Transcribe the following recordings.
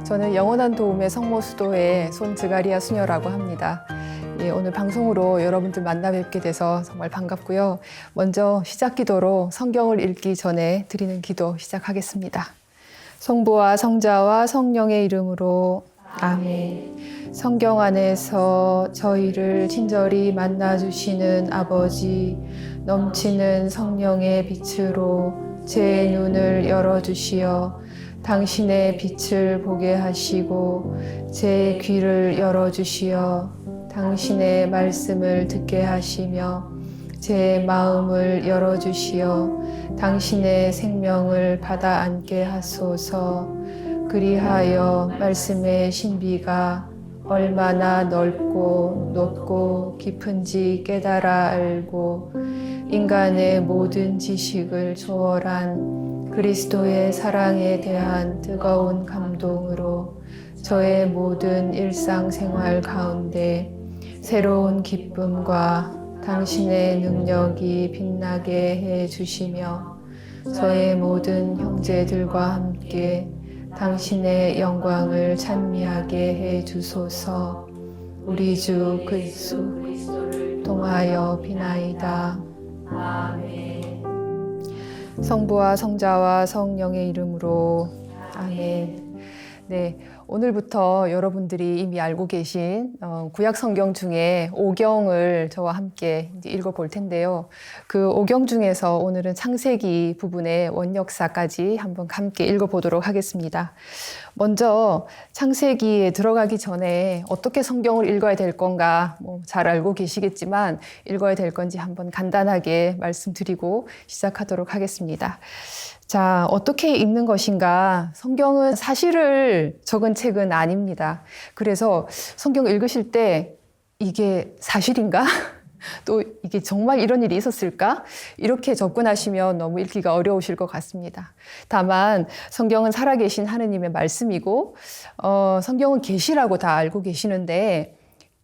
저는 영원한 도움의 성모수도의 손즈가리아 수녀라고 합니다. 오늘 방송으로 여러분들 만나 뵙게 돼서 정말 반갑고요. 먼저 시작 기도로 성경을 읽기 전에 드리는 기도 시작하겠습니다. 성부와 성자와 성령의 이름으로 아멘. 성경 안에서 저희를 친절히 만나주시는 아버지, 넘치는 성령의 빛으로 제 눈을 열어주시어 당신의 빛을 보게 하시고 제 귀를 열어주시어 당신의 말씀을 듣게 하시며 제 마음을 열어주시어 당신의 생명을 받아 안게 하소서. 그리하여 말씀의 신비가 얼마나 넓고 높고 깊은지 깨달아 알고 인간의 모든 지식을 초월한 그리스도의 사랑에 대한 뜨거운 감동으로 저의 모든 일상생활 가운데 새로운 기쁨과 당신의 능력이 빛나게 해 주시며 저의 모든 형제들과 함께 당신의 영광을 찬미하게 해 주소서. 우리 주 그리스도를 통하여 비나이다. 아멘. 성부와 성자와 성령의 이름으로 아멘. 네, 오늘부터 여러분들이 이미 알고 계신 구약 성경 중에 오경을 저와 함께 이제 읽어볼 텐데요. 그 오경 중에서 오늘은 창세기 부분의 원역사까지 한번 함께 읽어보도록 하겠습니다. 먼저 창세기에 들어가기 전에 어떻게 성경을 읽어야 될 건가 잘 알고 계시겠지만 읽어야 될 건지 한번 간단하게 말씀드리고 시작하도록 하겠습니다. 자, 어떻게 읽는 것인가? 성경은 사실을 적은 책은 아닙니다. 그래서 성경 읽으실 때 이게 사실인가? 또 이게 정말 이런 일이 있었을까? 이렇게 접근하시면 너무 읽기가 어려우실 것 같습니다. 다만 성경은 살아계신 하느님의 말씀이고 성경은 계시라고 다 알고 계시는데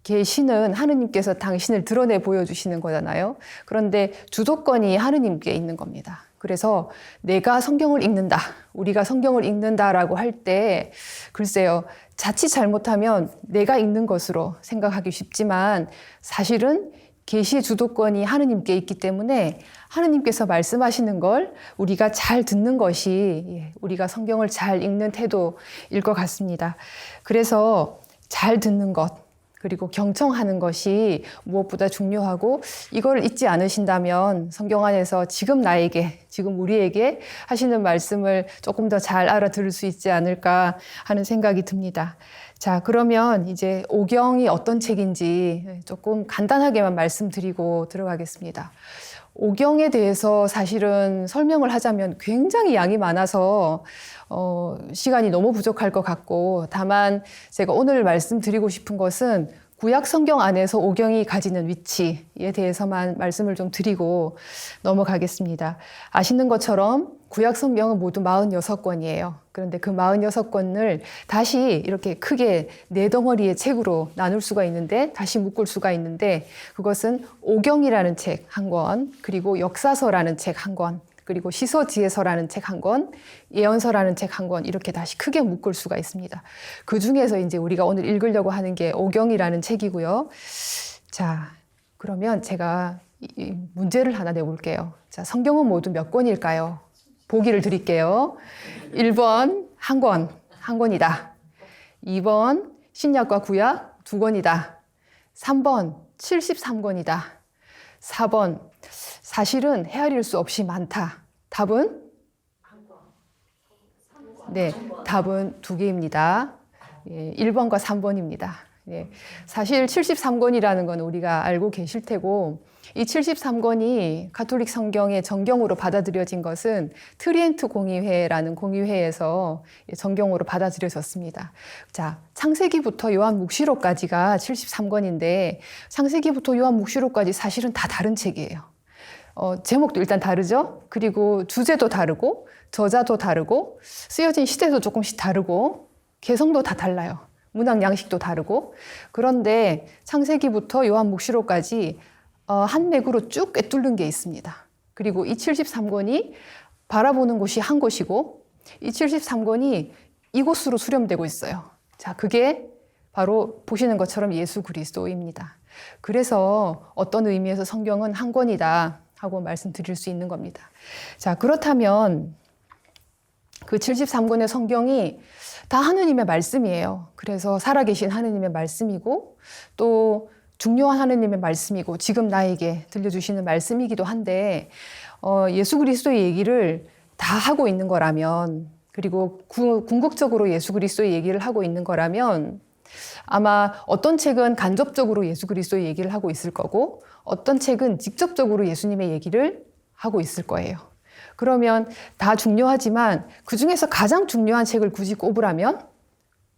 계시는 하느님께서 당신을 드러내 보여주시는 거잖아요. 그런데 주도권이 하느님께 있는 겁니다. 그래서 내가 성경을 읽는다, 우리가 성경을 읽는다라고 할 때 글쎄요, 자칫 잘못하면 내가 읽는 것으로 생각하기 쉽지만 사실은 계시의 주도권이 하느님께 있기 때문에 하느님께서 말씀하시는 걸 우리가 잘 듣는 것이 우리가 성경을 잘 읽는 태도일 것 같습니다. 그래서 잘 듣는 것, 그리고 경청하는 것이 무엇보다 중요하고 이걸 잊지 않으신다면 성경 안에서 지금 나에게, 지금 우리에게 하시는 말씀을 조금 더 잘 알아들을 수 있지 않을까 하는 생각이 듭니다. 자, 그러면 이제 오경이 어떤 책인지 조금 간단하게만 말씀드리고 들어가겠습니다. 오경에 대해서 사실은 설명을 하자면 굉장히 양이 많아서 시간이 너무 부족할 것 같고, 다만 제가 오늘 말씀드리고 싶은 것은 구약 성경 안에서 오경이 가지는 위치에 대해서만 말씀을 좀 드리고 넘어가겠습니다. 아시는 것처럼 구약 성경은 모두 46권이에요. 그런데 그 46권을 다시 이렇게 크게 네 덩어리의 책으로 나눌 수가 있는데, 다시 묶을 수가 있는데, 그것은 오경이라는 책 한 권, 그리고 역사서라는 책 한 권, 그리고 시서지혜서라는 책 한 권, 예언서라는 책 한 권, 이렇게 다시 크게 묶을 수가 있습니다. 그 중에서 이제 우리가 오늘 읽으려고 하는 게 오경이라는 책이고요. 자, 그러면 제가 이 문제를 하나 내볼게요. 자, 성경은 모두 몇 권일까요? 보기를 드릴게요. 1번 한 권, 한 권이다. 2번 신약과 구약 2권이다. 3번 73권이다. 4번 사실은 헤아릴 수 없이 많다. 답은? 네, 답은 2개입니다. 1번과 3번입니다. 사실 73권이라는 건 우리가 알고 계실 테고, 이 73권이 가톨릭 성경의 정경으로 받아들여진 것은 트리엔트 공의회라는 공의회에서 정경으로 받아들여졌습니다. 자, 창세기부터 요한묵시록까지가 73권인데 창세기부터 요한묵시록까지 사실은 다 다른 책이에요. 제목도 일단 다르죠? 그리고 주제도 다르고 저자도 다르고 쓰여진 시대도 조금씩 다르고 개성도 다 달라요. 문학 양식도 다르고. 그런데 창세기부터 요한묵시록까지 한 맥으로 쭉 꿰뚫는 게 있습니다. 그리고 이 73권이 바라보는 곳이 한 곳이고 이 73권이 이곳으로 수렴되고 있어요. 자, 그게 바로 보시는 것처럼 예수 그리스도입니다. 그래서 어떤 의미에서 성경은 한 권이다 하고 말씀드릴 수 있는 겁니다. 자, 그렇다면 그 73권의 성경이 다 하느님의 말씀이에요. 그래서 살아계신 하느님의 말씀이고 또 중요한 하느님의 말씀이고 지금 나에게 들려주시는 말씀이기도 한데 예수 그리스도의 얘기를 다 하고 있는 거라면 그리고 궁극적으로 예수 그리스도의 얘기를 하고 있는 거라면 아마 어떤 책은 간접적으로 예수 그리스도의 얘기를 하고 있을 거고 어떤 책은 직접적으로 예수님의 얘기를 하고 있을 거예요. 그러면 다 중요하지만 그중에서 가장 중요한 책을 굳이 꼽으라면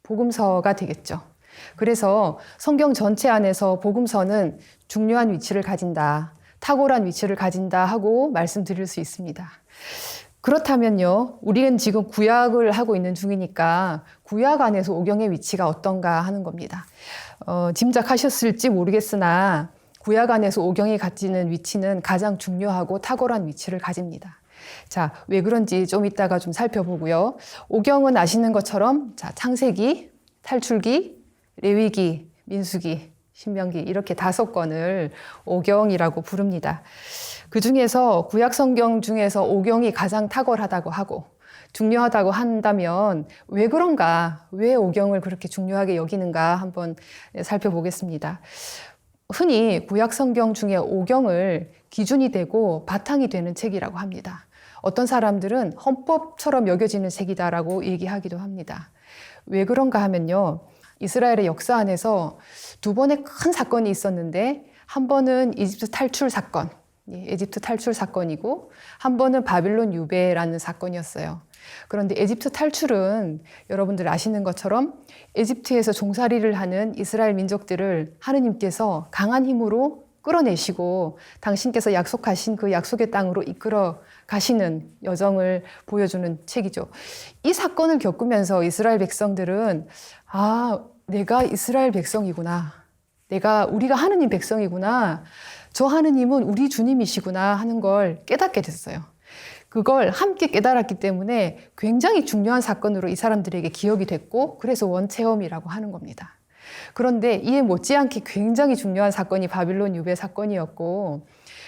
복음서가 되겠죠. 그래서 성경 전체 안에서 복음서는 중요한 위치를 가진다, 탁월한 위치를 가진다 하고 말씀드릴 수 있습니다. 그렇다면요, 우리는 지금 구약을 하고 있는 중이니까 구약 안에서 오경의 위치가 어떤가 하는 겁니다. 짐작하셨을지 모르겠으나 구약 안에서 오경이 가지는 위치는 가장 중요하고 탁월한 위치를 가집니다. 자, 왜 그런지 좀 이따가 좀 살펴보고요. 오경은 아시는 것처럼 자, 창세기, 탈출기, 레위기, 민수기, 신명기 이렇게 5권을 오경이라고 부릅니다. 그 중에서 구약 성경 중에서 오경이 가장 탁월하다고 하고 중요하다고 한다면 왜 그런가? 왜 오경을 그렇게 중요하게 여기는가 한번 살펴보겠습니다. 흔히 구약 성경 중에 오경을 기준이 되고 바탕이 되는 책이라고 합니다. 어떤 사람들은 헌법처럼 여겨지는 책이다라고 얘기하기도 합니다. 왜 그런가 하면요. 이스라엘의 역사 안에서 2번의 큰 사건이 있었는데 한 번은 이집트 탈출 사건, 에집트 탈출 사건이고 한 번은 바빌론 유배라는 사건이었어요. 그런데 에집트 탈출은 여러분들 아시는 것처럼 에집트에서 종살이를 하는 이스라엘 민족들을 하느님께서 강한 힘으로 끌어내시고 당신께서 약속하신 그 약속의 땅으로 이끌어 가시는 여정을 보여주는 책이죠. 이 사건을 겪으면서 이스라엘 백성들은 내가 이스라엘 백성이구나. 우리가 하느님 백성이구나. 저 하느님은 우리 주님이시구나 하는 걸 깨닫게 됐어요. 그걸 함께 깨달았기 때문에 굉장히 중요한 사건으로 이 사람들에게 기억이 됐고 그래서 원체험이라고 하는 겁니다. 그런데 이에 못지않게 굉장히 중요한 사건이 바빌론 유배 사건이었고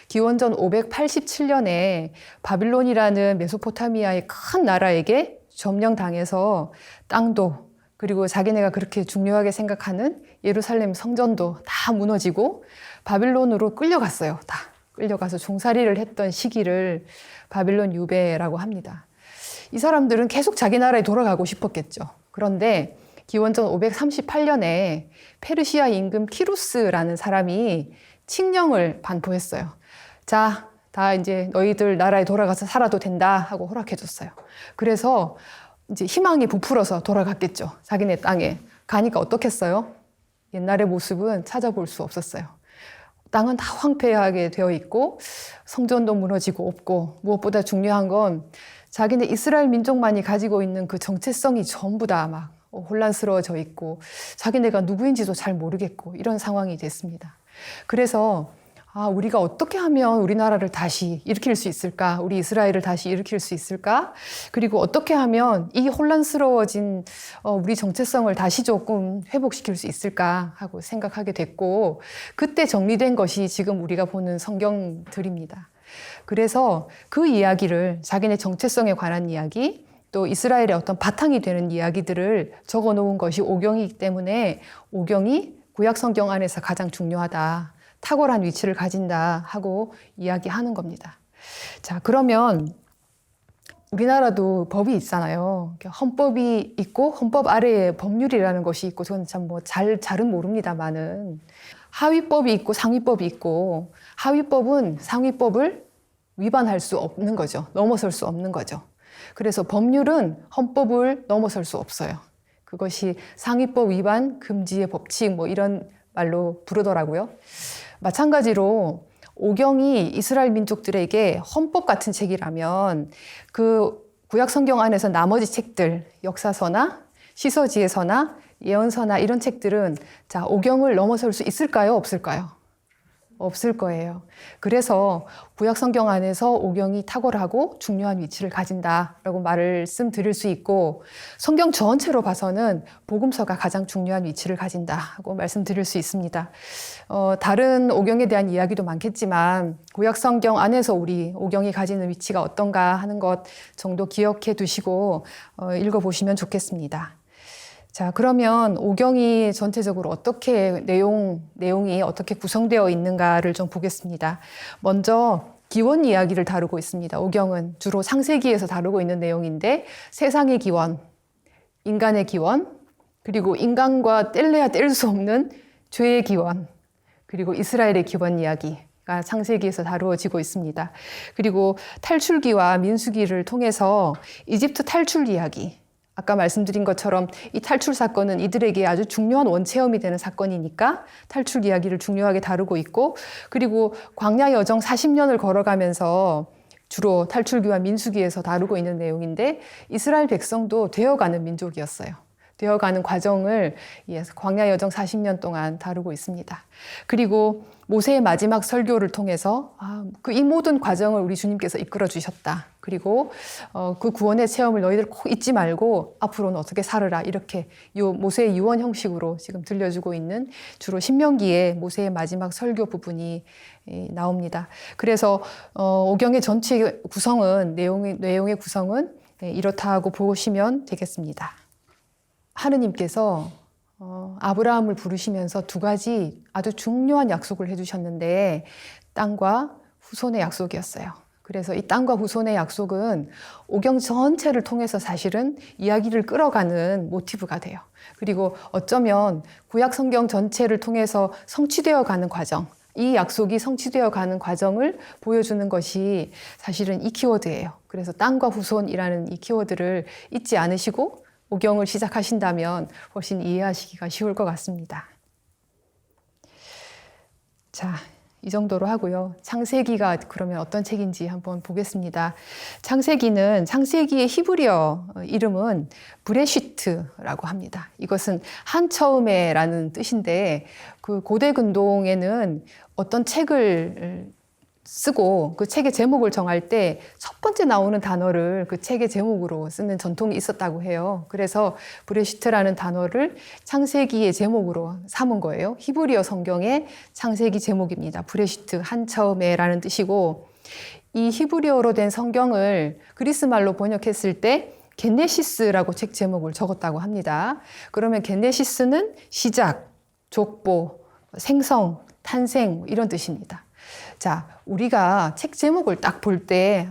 기원전 587년에 바빌론이라는 메소포타미아의 큰 나라에게 점령당해서 땅도 그리고 자기네가 그렇게 중요하게 생각하는 예루살렘 성전도 다 무너지고 바빌론으로 끌려갔어요. 다 끌려가서 종살이를 했던 시기를 바빌론 유배라고 합니다. 이 사람들은 계속 자기 나라에 돌아가고 싶었겠죠. 그런데 기원전 538년에 페르시아 임금 키루스라는 사람이 칙령을 반포했어요. 자, 다 이제 너희들 나라에 돌아가서 살아도 된다 하고 허락해줬어요. 그래서 이제 희망이 부풀어서 돌아갔겠죠. 자기네 땅에. 가니까 어떻겠어요? 옛날의 모습은 찾아볼 수 없었어요. 땅은 다 황폐하게 되어 있고 성전도 무너지고 없고 무엇보다 중요한 건 자기네 이스라엘 민족만이 가지고 있는 그 정체성이 전부 다 막 혼란스러워져 있고 자기네가 누구인지도 잘 모르겠고 이런 상황이 됐습니다. 그래서 우리가 어떻게 하면 우리나라를 다시 일으킬 수 있을까? 우리 이스라엘을 다시 일으킬 수 있을까? 그리고 어떻게 하면 이 혼란스러워진 우리 정체성을 다시 조금 회복시킬 수 있을까? 하고 생각하게 됐고 그때 정리된 것이 지금 우리가 보는 성경들입니다. 그래서 그 이야기를 자기네 정체성에 관한 이야기 또 이스라엘의 어떤 바탕이 되는 이야기들을 적어 놓은 것이 오경이기 때문에 오경이 구약 성경 안에서 가장 중요하다. 탁월한 위치를 가진다 하고 이야기하는 겁니다. 자, 그러면 우리나라도 법이 있잖아요. 헌법이 있고 헌법 아래에 법률이라는 것이 있고 저는 참 잘은 모릅니다만은 하위법이 있고 상위법이 있고 하위법은 상위법을 위반할 수 없는 거죠. 넘어설 수 없는 거죠. 그래서 법률은 헌법을 넘어설 수 없어요. 그것이 상위법 위반 금지의 법칙 이런 말로 부르더라고요. 마찬가지로 오경이 이스라엘 민족들에게 헌법 같은 책이라면 그 구약 성경 안에서 나머지 책들, 역사서나 시서지혜서나 예언서나 이런 책들은 자, 오경을 넘어설 수 있을까요? 없을까요? 없을 거예요. 그래서 구약 성경 안에서 오경이 탁월하고 중요한 위치를 가진다라고 말씀드릴 수 있고, 성경 전체로 봐서는 복음서가 가장 중요한 위치를 가진다고 말씀드릴 수 있습니다. 다른 오경에 대한 이야기도 많겠지만 구약 성경 안에서 우리 오경이 가지는 위치가 어떤가 하는 것 정도 기억해 두시고 읽어보시면 좋겠습니다. 자, 그러면 오경이 전체적으로 어떻게 내용이 어떻게 구성되어 있는가를 좀 보겠습니다. 먼저 기원 이야기를 다루고 있습니다. 오경은 주로 창세기에서 다루고 있는 내용인데, 세상의 기원, 인간의 기원, 그리고 인간과 뗄래야 뗄 수 없는 죄의 기원, 그리고 이스라엘의 기원 이야기가 창세기에서 다루어지고 있습니다. 그리고 탈출기와 민수기를 통해서 이집트 탈출 이야기, 아까 말씀드린 것처럼 이 탈출 사건은 이들에게 아주 중요한 원체험이 되는 사건이니까 탈출 이야기를 중요하게 다루고 있고, 그리고 광야 여정 40년을 걸어가면서 주로 탈출기와 민수기에서 다루고 있는 내용인데, 이스라엘 백성도 되어가는 민족이었어요. 되어가는 과정을 광야 여정 40년 동안 다루고 있습니다. 그리고 모세의 마지막 설교를 통해서 이 모든 과정을 우리 주님께서 이끌어 주셨다. 그리고 그 구원의 체험을 너희들 꼭 잊지 말고 앞으로는 어떻게 살으라, 이렇게 모세의 유언 형식으로 지금 들려주고 있는 주로 신명기의 모세의 마지막 설교 부분이 나옵니다. 그래서 오경의 전체 구성은, 내용의 구성은 이렇다고 보시면 되겠습니다. 하느님께서 아브라함을 부르시면서 두 가지 아주 중요한 약속을 해주셨는데, 땅과 후손의 약속이었어요. 그래서 이 땅과 후손의 약속은 오경 전체를 통해서 사실은 이야기를 끌어가는 모티브가 돼요. 그리고 어쩌면 구약 성경 전체를 통해서 성취되어 가는 과정, 이 약속이 성취되어 가는 과정을 보여주는 것이 사실은 이 키워드예요. 그래서 땅과 후손이라는 이 키워드를 잊지 않으시고 오경을 시작하신다면 훨씬 이해하시기가 쉬울 것 같습니다. 자, 이 정도로 하고요. 창세기가 그러면 어떤 책인지 한번 보겠습니다. 창세기의 히브리어 이름은 브레시트라고 합니다. 이것은 한처음에라는 뜻인데, 그 고대 근동에는 어떤 책을 쓰고 그 책의 제목을 정할 때 첫 번째 나오는 단어를 그 책의 제목으로 쓰는 전통이 있었다고 해요. 그래서 브레시트라는 단어를 창세기의 제목으로 삼은 거예요. 히브리어 성경의 창세기 제목입니다. 브레시트, 한처음에라는 뜻이고, 이 히브리어로 된 성경을 그리스말로 번역했을 때 게네시스라고 책 제목을 적었다고 합니다. 그러면 게네시스는 시작, 족보, 생성, 탄생 이런 뜻입니다. 자, 우리가 책 제목을 딱 볼 때,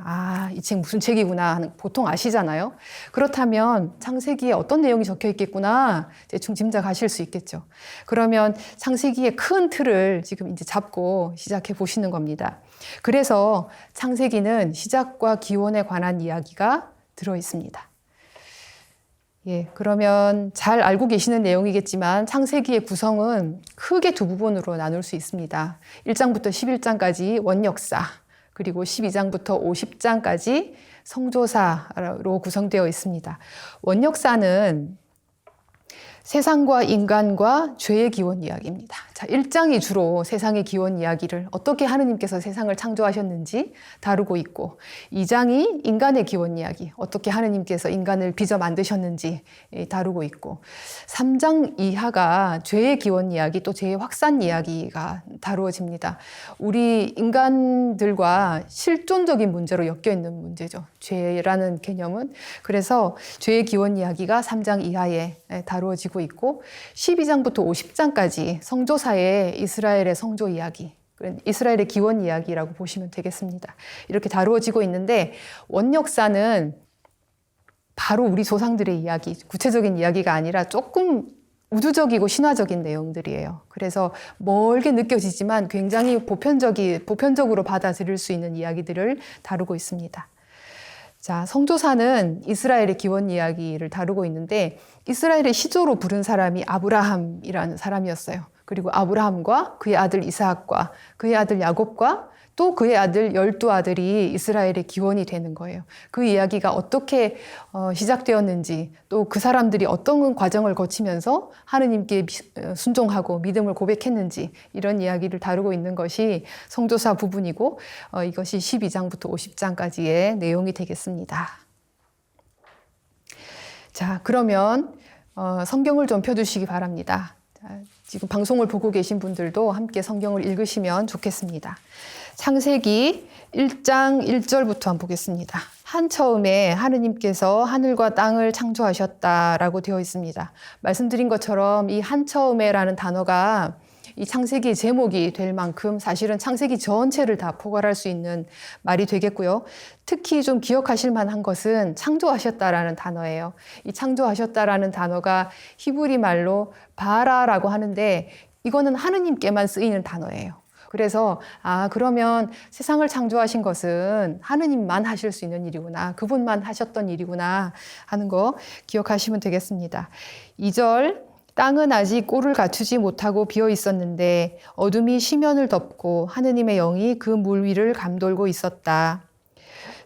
이 책 무슨 책이구나 하는 보통 아시잖아요. 그렇다면 창세기에 어떤 내용이 적혀 있겠구나 대충 짐작하실 수 있겠죠. 그러면 창세기의 큰 틀을 지금 이제 잡고 시작해 보시는 겁니다. 그래서 창세기는 시작과 기원에 관한 이야기가 들어 있습니다. 그러면 잘 알고 계시는 내용이겠지만 창세기의 구성은 크게 두 부분으로 나눌 수 있습니다. 1장부터 11장까지 원역사, 그리고 12장부터 50장까지 성조사로 구성되어 있습니다. 원역사는 세상과 인간과 죄의 기원 이야기입니다. 자, 1장이 주로 세상의 기원 이야기를, 어떻게 하느님께서 세상을 창조하셨는지 다루고 있고, 2장이 인간의 기원 이야기, 어떻게 하느님께서 인간을 빚어 만드셨는지 다루고 있고, 3장 이하가 죄의 기원 이야기, 또 죄의 확산 이야기가 다루어집니다. 우리 인간들과 실존적인 문제로 엮여 있는 문제죠. 죄라는 개념은. 그래서 죄의 기원 이야기가 3장 이하에 다루어지고 있고, 12장부터 50장까지 성조사의 이스라엘의 성조 이야기, 이스라엘의 기원 이야기라고 보시면 되겠습니다. 이렇게 다루어지고 있는데, 원역사는 바로 우리 조상들의 이야기, 구체적인 이야기가 아니라 조금 우주적이고 신화적인 내용들이에요. 그래서 멀게 느껴지지만 굉장히 보편적으로 받아들일 수 있는 이야기들을 다루고 있습니다. 자, 성조사는 이스라엘의 기원 이야기를 다루고 있는데, 이스라엘의 시조로 부른 사람이 아브라함이라는 사람이었어요. 그리고 아브라함과 그의 아들 이삭과 그의 아들 야곱과 또 그의 아들 12아들이 이스라엘의 기원이 되는 거예요. 그 이야기가 어떻게 시작되었는지, 또 그 사람들이 어떤 과정을 거치면서 하느님께 순종하고 믿음을 고백했는지, 이런 이야기를 다루고 있는 것이 성조사 부분이고, 이것이 12장부터 50장까지의 내용이 되겠습니다. 자, 그러면 성경을 좀 펴주시기 바랍니다. 자, 지금 방송을 보고 계신 분들도 함께 성경을 읽으시면 좋겠습니다. 창세기 1장 1절부터 한번 보겠습니다. 한 처음에 하느님께서 하늘과 땅을 창조하셨다라고 되어 있습니다. 말씀드린 것처럼 이 한 처음에라는 단어가 이 창세기의 제목이 될 만큼 사실은 창세기 전체를 다 포괄할 수 있는 말이 되겠고요. 특히 좀 기억하실 만한 것은 창조하셨다라는 단어예요. 이 창조하셨다라는 단어가 히브리 말로 바라라고 하는데 이거는 하느님께만 쓰이는 단어예요. 그래서 그러면 세상을 창조하신 것은 하느님만 하실 수 있는 일이구나. 그분만 하셨던 일이구나 하는 거 기억하시면 되겠습니다. 2절 땅은 아직 꼴을 갖추지 못하고 비어 있었는데 어둠이 시면을 덮고 하느님의 영이 그 물 위를 감돌고 있었다.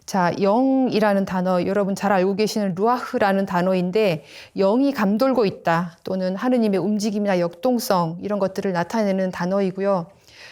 자, 영이라는 단어 여러분 잘 알고 계시는 루아흐라는 단어인데 영이 감돌고 있다 또는 하느님의 움직임이나 역동성 이런 것들을 나타내는 단어이고요.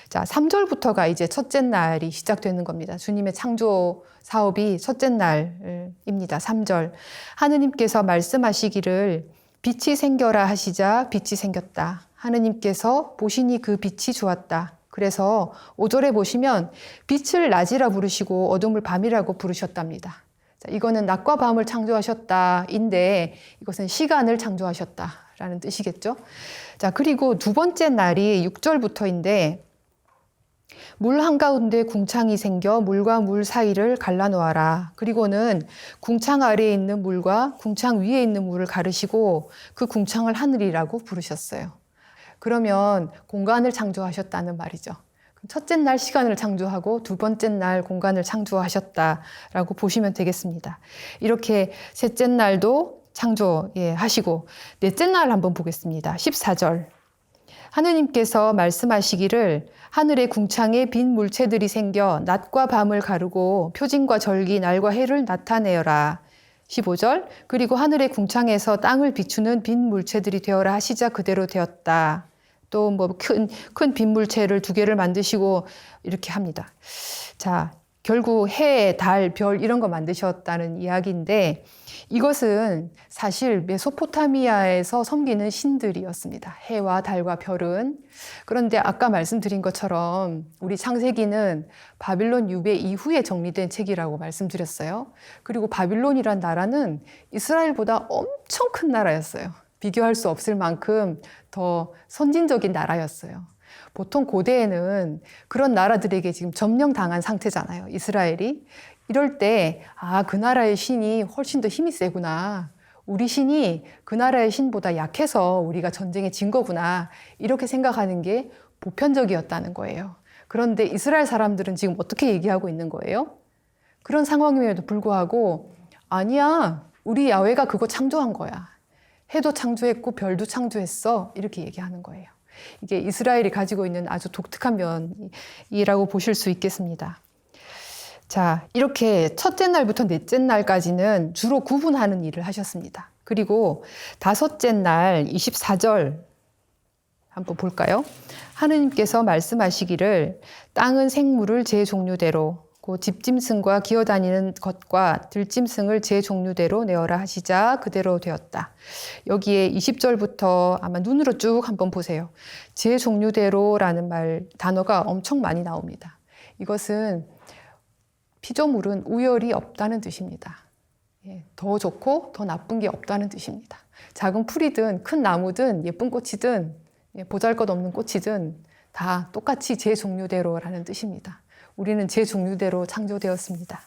자, 3절부터가 이제 첫째 날이 시작되는 겁니다. 주님의 창조 사업이 첫째 날입니다. 3절. 하느님께서 말씀하시기를 빛이 생겨라 하시자 빛이 생겼다. 하느님께서 보시니 그 빛이 좋았다. 그래서 5절에 보시면 빛을 낮이라 부르시고 어둠을 밤이라고 부르셨답니다. 자, 이거는 낮과 밤을 창조하셨다인데 이것은 시간을 창조하셨다라는 뜻이겠죠. 자, 그리고 두 번째 날이 6절부터인데 물 한가운데 궁창이 생겨 물과 물 사이를 갈라놓아라. 그리고는 궁창 아래에 있는 물과 궁창 위에 있는 물을 가르시고 그 궁창을 하늘이라고 부르셨어요. 그러면 공간을 창조하셨다는 말이죠. 첫째 날 시간을 창조하고 두 번째 날 공간을 창조하셨다라고 보시면 되겠습니다. 이렇게 셋째 날도 창조하시고 넷째 날 한번 보겠습니다. 14절. 하느님께서 말씀하시기를 하늘의 궁창에 빈 물체들이 생겨 낮과 밤을 가르고 표징과 절기, 날과 해를 나타내어라. 15절. 그리고 하늘의 궁창에서 땅을 비추는 빈 물체들이 되어라 하시자 그대로 되었다. 또 뭐 큰 빈 물체를 2개를 만드시고 이렇게 합니다. 자, 결국 해, 달, 별 이런 거 만드셨다는 이야기인데 이것은 사실 메소포타미아에서 섬기는 신들이었습니다. 해와 달과 별은. 그런데 아까 말씀드린 것처럼 우리 창세기는 바빌론 유배 이후에 정리된 책이라고 말씀드렸어요. 그리고 바빌론이란 나라는 이스라엘보다 엄청 큰 나라였어요. 비교할 수 없을 만큼 더 선진적인 나라였어요. 보통 고대에는 그런 나라들에게 지금 점령당한 상태잖아요. 이스라엘이. 이럴 때 그 나라의 신이 훨씬 더 힘이 세구나. 우리 신이 그 나라의 신보다 약해서 우리가 전쟁에 진 거구나. 이렇게 생각하는 게 보편적이었다는 거예요. 그런데 이스라엘 사람들은 지금 어떻게 얘기하고 있는 거예요? 그런 상황임에도 불구하고 아니야. 우리 야훼가 그거 창조한 거야. 해도 창조했고 별도 창조했어. 이렇게 얘기하는 거예요. 이게 이스라엘이 가지고 있는 아주 독특한 면이라고 보실 수 있겠습니다. 자, 이렇게 첫째 날부터 넷째 날까지는 주로 구분하는 일을 하셨습니다. 그리고 다섯째 날 24절 한번 볼까요? 하느님께서 말씀하시기를 땅은 생물을 제 종류대로 그 집짐승과 기어다니는 것과 들짐승을 제 종류대로 내어라 하시자 그대로 되었다. 여기에 20절부터 아마 눈으로 쭉 한번 보세요. 제 종류대로라는 단어가 엄청 많이 나옵니다. 이것은 피조물은 우열이 없다는 뜻입니다. 더 좋고 더 나쁜 게 없다는 뜻입니다. 작은 풀이든 큰 나무든 예쁜 꽃이든 보잘것없는 꽃이든 다 똑같이 제 종류대로라는 뜻입니다. 우리는 제 종류대로 창조되었습니다.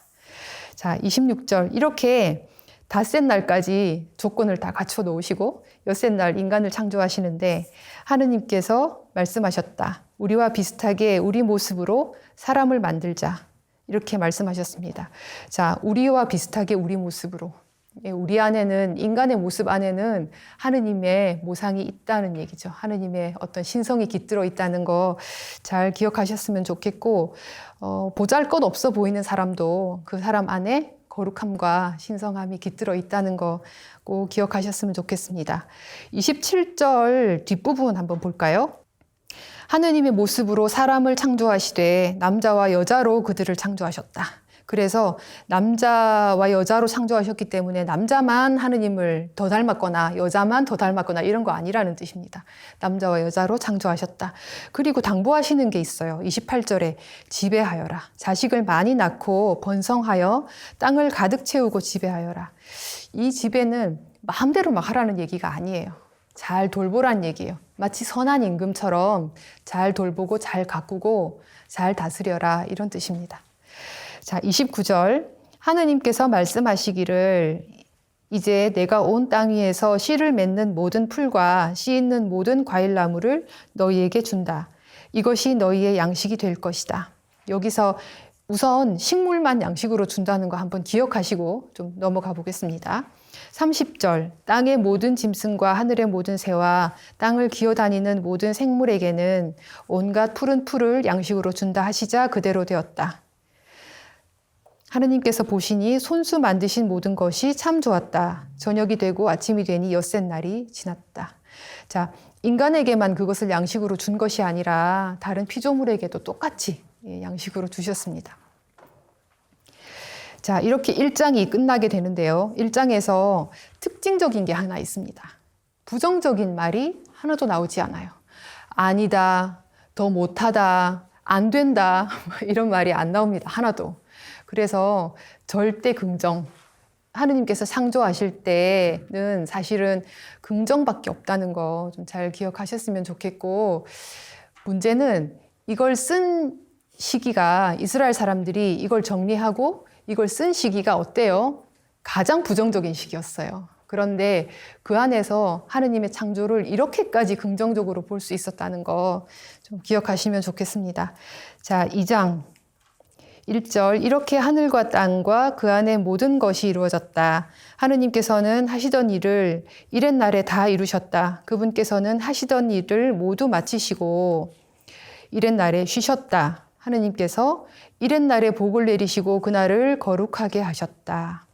자, 26절. 이렇게 닷새 날까지 조건을 다 갖춰 놓으시고 엿새 날 인간을 창조하시는데 하느님께서 말씀하셨다. 우리와 비슷하게 우리 모습으로 사람을 만들자. 이렇게 말씀하셨습니다. 자, 우리와 비슷하게 우리 모습으로. 우리 안에는, 인간의 모습 안에는 하느님의 모상이 있다는 얘기죠. 하느님의 어떤 신성이 깃들어 있다는 거 잘 기억하셨으면 좋겠고, 보잘것없어 보이는 사람도 그 사람 안에 거룩함과 신성함이 깃들어 있다는 거 꼭 기억하셨으면 좋겠습니다. 27절 뒷부분 한번 볼까요? 하느님의 모습으로 사람을 창조하시되 남자와 여자로 그들을 창조하셨다. 그래서 남자와 여자로 창조하셨기 때문에 남자만 하느님을 더 닮았거나 여자만 더 닮았거나 이런 거 아니라는 뜻입니다. 남자와 여자로 창조하셨다. 그리고 당부하시는 게 있어요. 28절에 지배하여라. 자식을 많이 낳고 번성하여 땅을 가득 채우고 지배하여라. 이 지배는 마음대로 막 하라는 얘기가 아니에요. 잘 돌보란 얘기예요. 마치 선한 임금처럼 잘 돌보고 잘 가꾸고 잘 다스려라 이런 뜻입니다. 자, 29절 하느님께서 말씀하시기를 이제 내가 온 땅 위에서 씨를 맺는 모든 풀과 씨 있는 모든 과일나무를 너희에게 준다. 이것이 너희의 양식이 될 것이다. 여기서 우선 식물만 양식으로 준다는 거 한번 기억하시고 좀 넘어가 보겠습니다. 30절 땅의 모든 짐승과 하늘의 모든 새와 땅을 기어다니는 모든 생물에게는 온갖 푸른 풀을 양식으로 준다 하시자 그대로 되었다. 하느님께서 보시니 손수 만드신 모든 것이 참 좋았다. 저녁이 되고 아침이 되니 엿새 날이 지났다. 자, 인간에게만 그것을 양식으로 준 것이 아니라 다른 피조물에게도 똑같이 양식으로 주셨습니다. 자, 이렇게 1장이 끝나게 되는데요. 1장에서 특징적인 게 하나 있습니다. 부정적인 말이 하나도 나오지 않아요. 아니다, 더 못하다, 안 된다 이런 말이 안 나옵니다. 하나도. 그래서 절대 긍정, 하느님께서 창조하실 때는 사실은 긍정밖에 없다는 거 좀 잘 기억하셨으면 좋겠고, 문제는 이걸 쓴 시기가 이스라엘 사람들이 이걸 정리하고 이걸 쓴 시기가 어때요? 가장 부정적인 시기였어요. 그런데 그 안에서 하느님의 창조를 이렇게까지 긍정적으로 볼 수 있었다는 거 좀 기억하시면 좋겠습니다. 자, 2장 1절 이렇게 하늘과 땅과 그 안에 모든 것이 이루어졌다. 하느님께서는 하시던 일을 이렛날에 다 이루셨다. 그분께서는 하시던 일을 모두 마치시고 이렛날에 쉬셨다. 하느님께서 이렛날에 복을 내리시고 그날을 거룩하게 하셨다.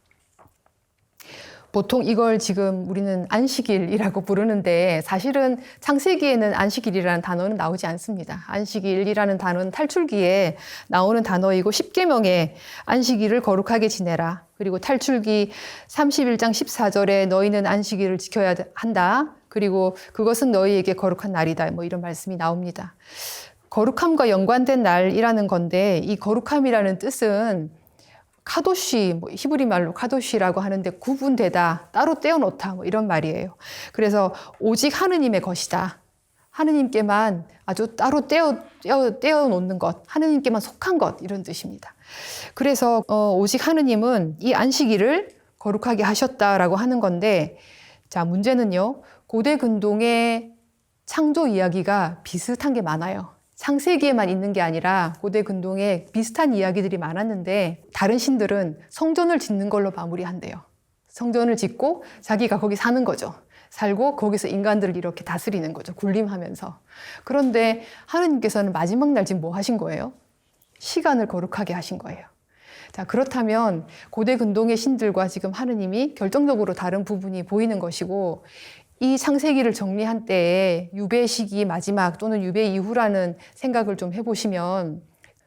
보통 이걸 지금 우리는 안식일이라고 부르는데 사실은 창세기에는 안식일이라는 단어는 나오지 않습니다. 안식일이라는 단어는 탈출기에 나오는 단어이고 십계명에 안식일을 거룩하게 지내라. 그리고 탈출기 31장 14절에 너희는 안식일을 지켜야 한다. 그리고 그것은 너희에게 거룩한 날이다. 뭐 이런 말씀이 나옵니다. 거룩함과 연관된 날이라는 건데 이 거룩함이라는 뜻은 카도시, 뭐 히브리 말로 카도시라고 하는데 구분되다, 따로 떼어놓다 뭐 이런 말이에요. 그래서 오직 하느님의 것이다. 하느님께만 아주 따로 떼어놓는 것, 하느님께만 속한 것 이런 뜻입니다. 그래서 오직 하느님은 이 안식일을 거룩하게 하셨다라고 하는 건데, 자, 문제는요. 고대 근동의 창조 이야기가 비슷한 게 많아요. 창세기에만 있는 게 아니라 고대 근동에 비슷한 이야기들이 많았는데 다른 신들은 성전을 짓는 걸로 마무리한대요. 성전을 짓고 자기가 거기 사는 거죠. 살고 거기서 인간들을 이렇게 다스리는 거죠. 군림하면서. 그런데 하느님께서는 마지막 날 지금 뭐 하신 거예요? 시간을 거룩하게 하신 거예요. 자, 그렇다면 고대 근동의 신들과 지금 하느님이 결정적으로 다른 부분이 보이는 것이고, 이 창세기를 정리한 때에 유배 시기 마지막 또는 유배 이후라는 생각을 좀 해보시면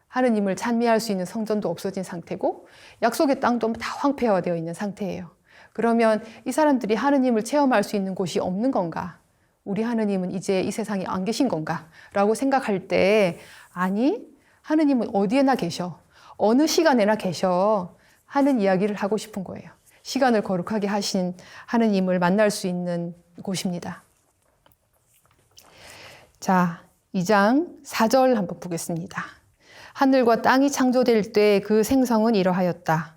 하느님을 찬미할 수 있는 성전도 없어진 상태고 약속의 땅도 다 황폐화되어 있는 상태예요. 그러면 이 사람들이 하느님을 체험할 수 있는 곳이 없는 건가? 우리 하느님은 이제 이 세상에 안 계신 건가? 라고 생각할 때 아니, 하느님은 어디에나 계셔. 어느 시간에나 계셔. 하는 이야기를 하고 싶은 거예요. 시간을 거룩하게 하신 하느님을 만날 수 있는 곳입니다. 자, 2장 4절 한번 보겠습니다. 하늘과 땅이 창조될 때 그 생성은 이러하였다.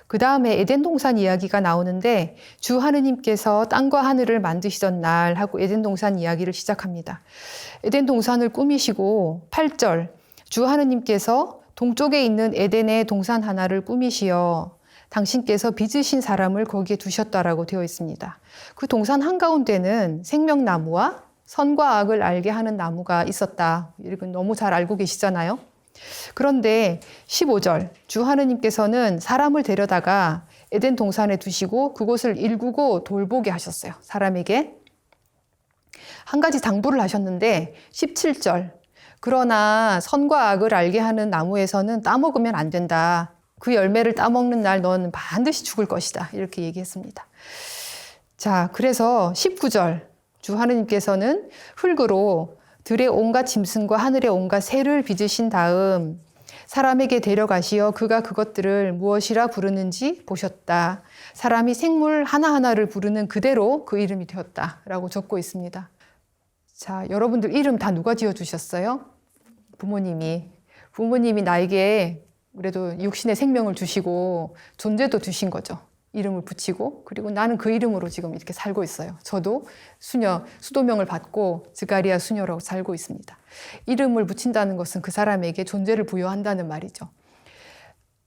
그 다음에 에덴 동산 이야기가 나오는데 주 하느님께서 땅과 하늘을 만드시던 날 하고 에덴 동산 이야기를 시작합니다. 에덴 동산을 꾸미시고 8절 주 하느님께서 동쪽에 있는 에덴의 동산 하나를 꾸미시어 당신께서 빚으신 사람을 거기에 두셨다라고 되어 있습니다. 그 동산 한가운데는 생명나무와 선과 악을 알게 하는 나무가 있었다. 이건 너무 잘 알고 계시잖아요. 그런데 15절, 주 하느님께서는 사람을 데려다가 에덴 동산에 두시고 그곳을 일구고 돌보게 하셨어요. 사람에게. 한 가지 당부를 하셨는데 17절, 그러나 선과 악을 알게 하는 나무에서는 따먹으면 안 된다. 그 열매를 따먹는 날 넌 반드시 죽을 것이다. 이렇게 얘기했습니다. 자, 그래서 19절, 주 하느님께서는 흙으로 들의 온갖 짐승과 하늘의 온갖 새를 빚으신 다음 사람에게 데려가시어 그가 그것들을 무엇이라 부르는지 보셨다. 사람이 생물 하나하나를 부르는 그대로 그 이름이 되었다라고 적고 있습니다. 자, 여러분들 이름 다 누가 지어주셨어요? 부모님이 나에게 그래도 육신의 생명을 주시고 존재도 주신 거죠. 이름을 붙이고, 그리고 나는 그 이름으로 지금 이렇게 살고 있어요. 저도 수도명을 받고 스가랴 수녀라고 살고 있습니다. 이름을 붙인다는 것은 그 사람에게 존재를 부여한다는 말이죠.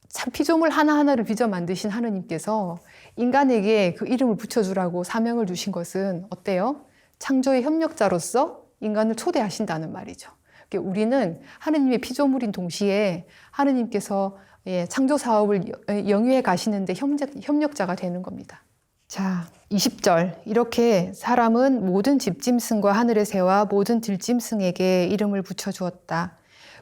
참 피조물 하나하나를 빚어 만드신 하느님께서 인간에게 그 이름을 붙여주라고 사명을 주신 것은 어때요? 창조의 협력자로서 인간을 초대하신다는 말이죠. 우리는 하느님의 피조물인 동시에 하느님께서 창조 사업을 영위해 가시는데 협력자가 되는 겁니다. 자, 20절. 이렇게 사람은 모든 집짐승과 하늘의 새와 모든 들짐승에게 이름을 붙여주었다.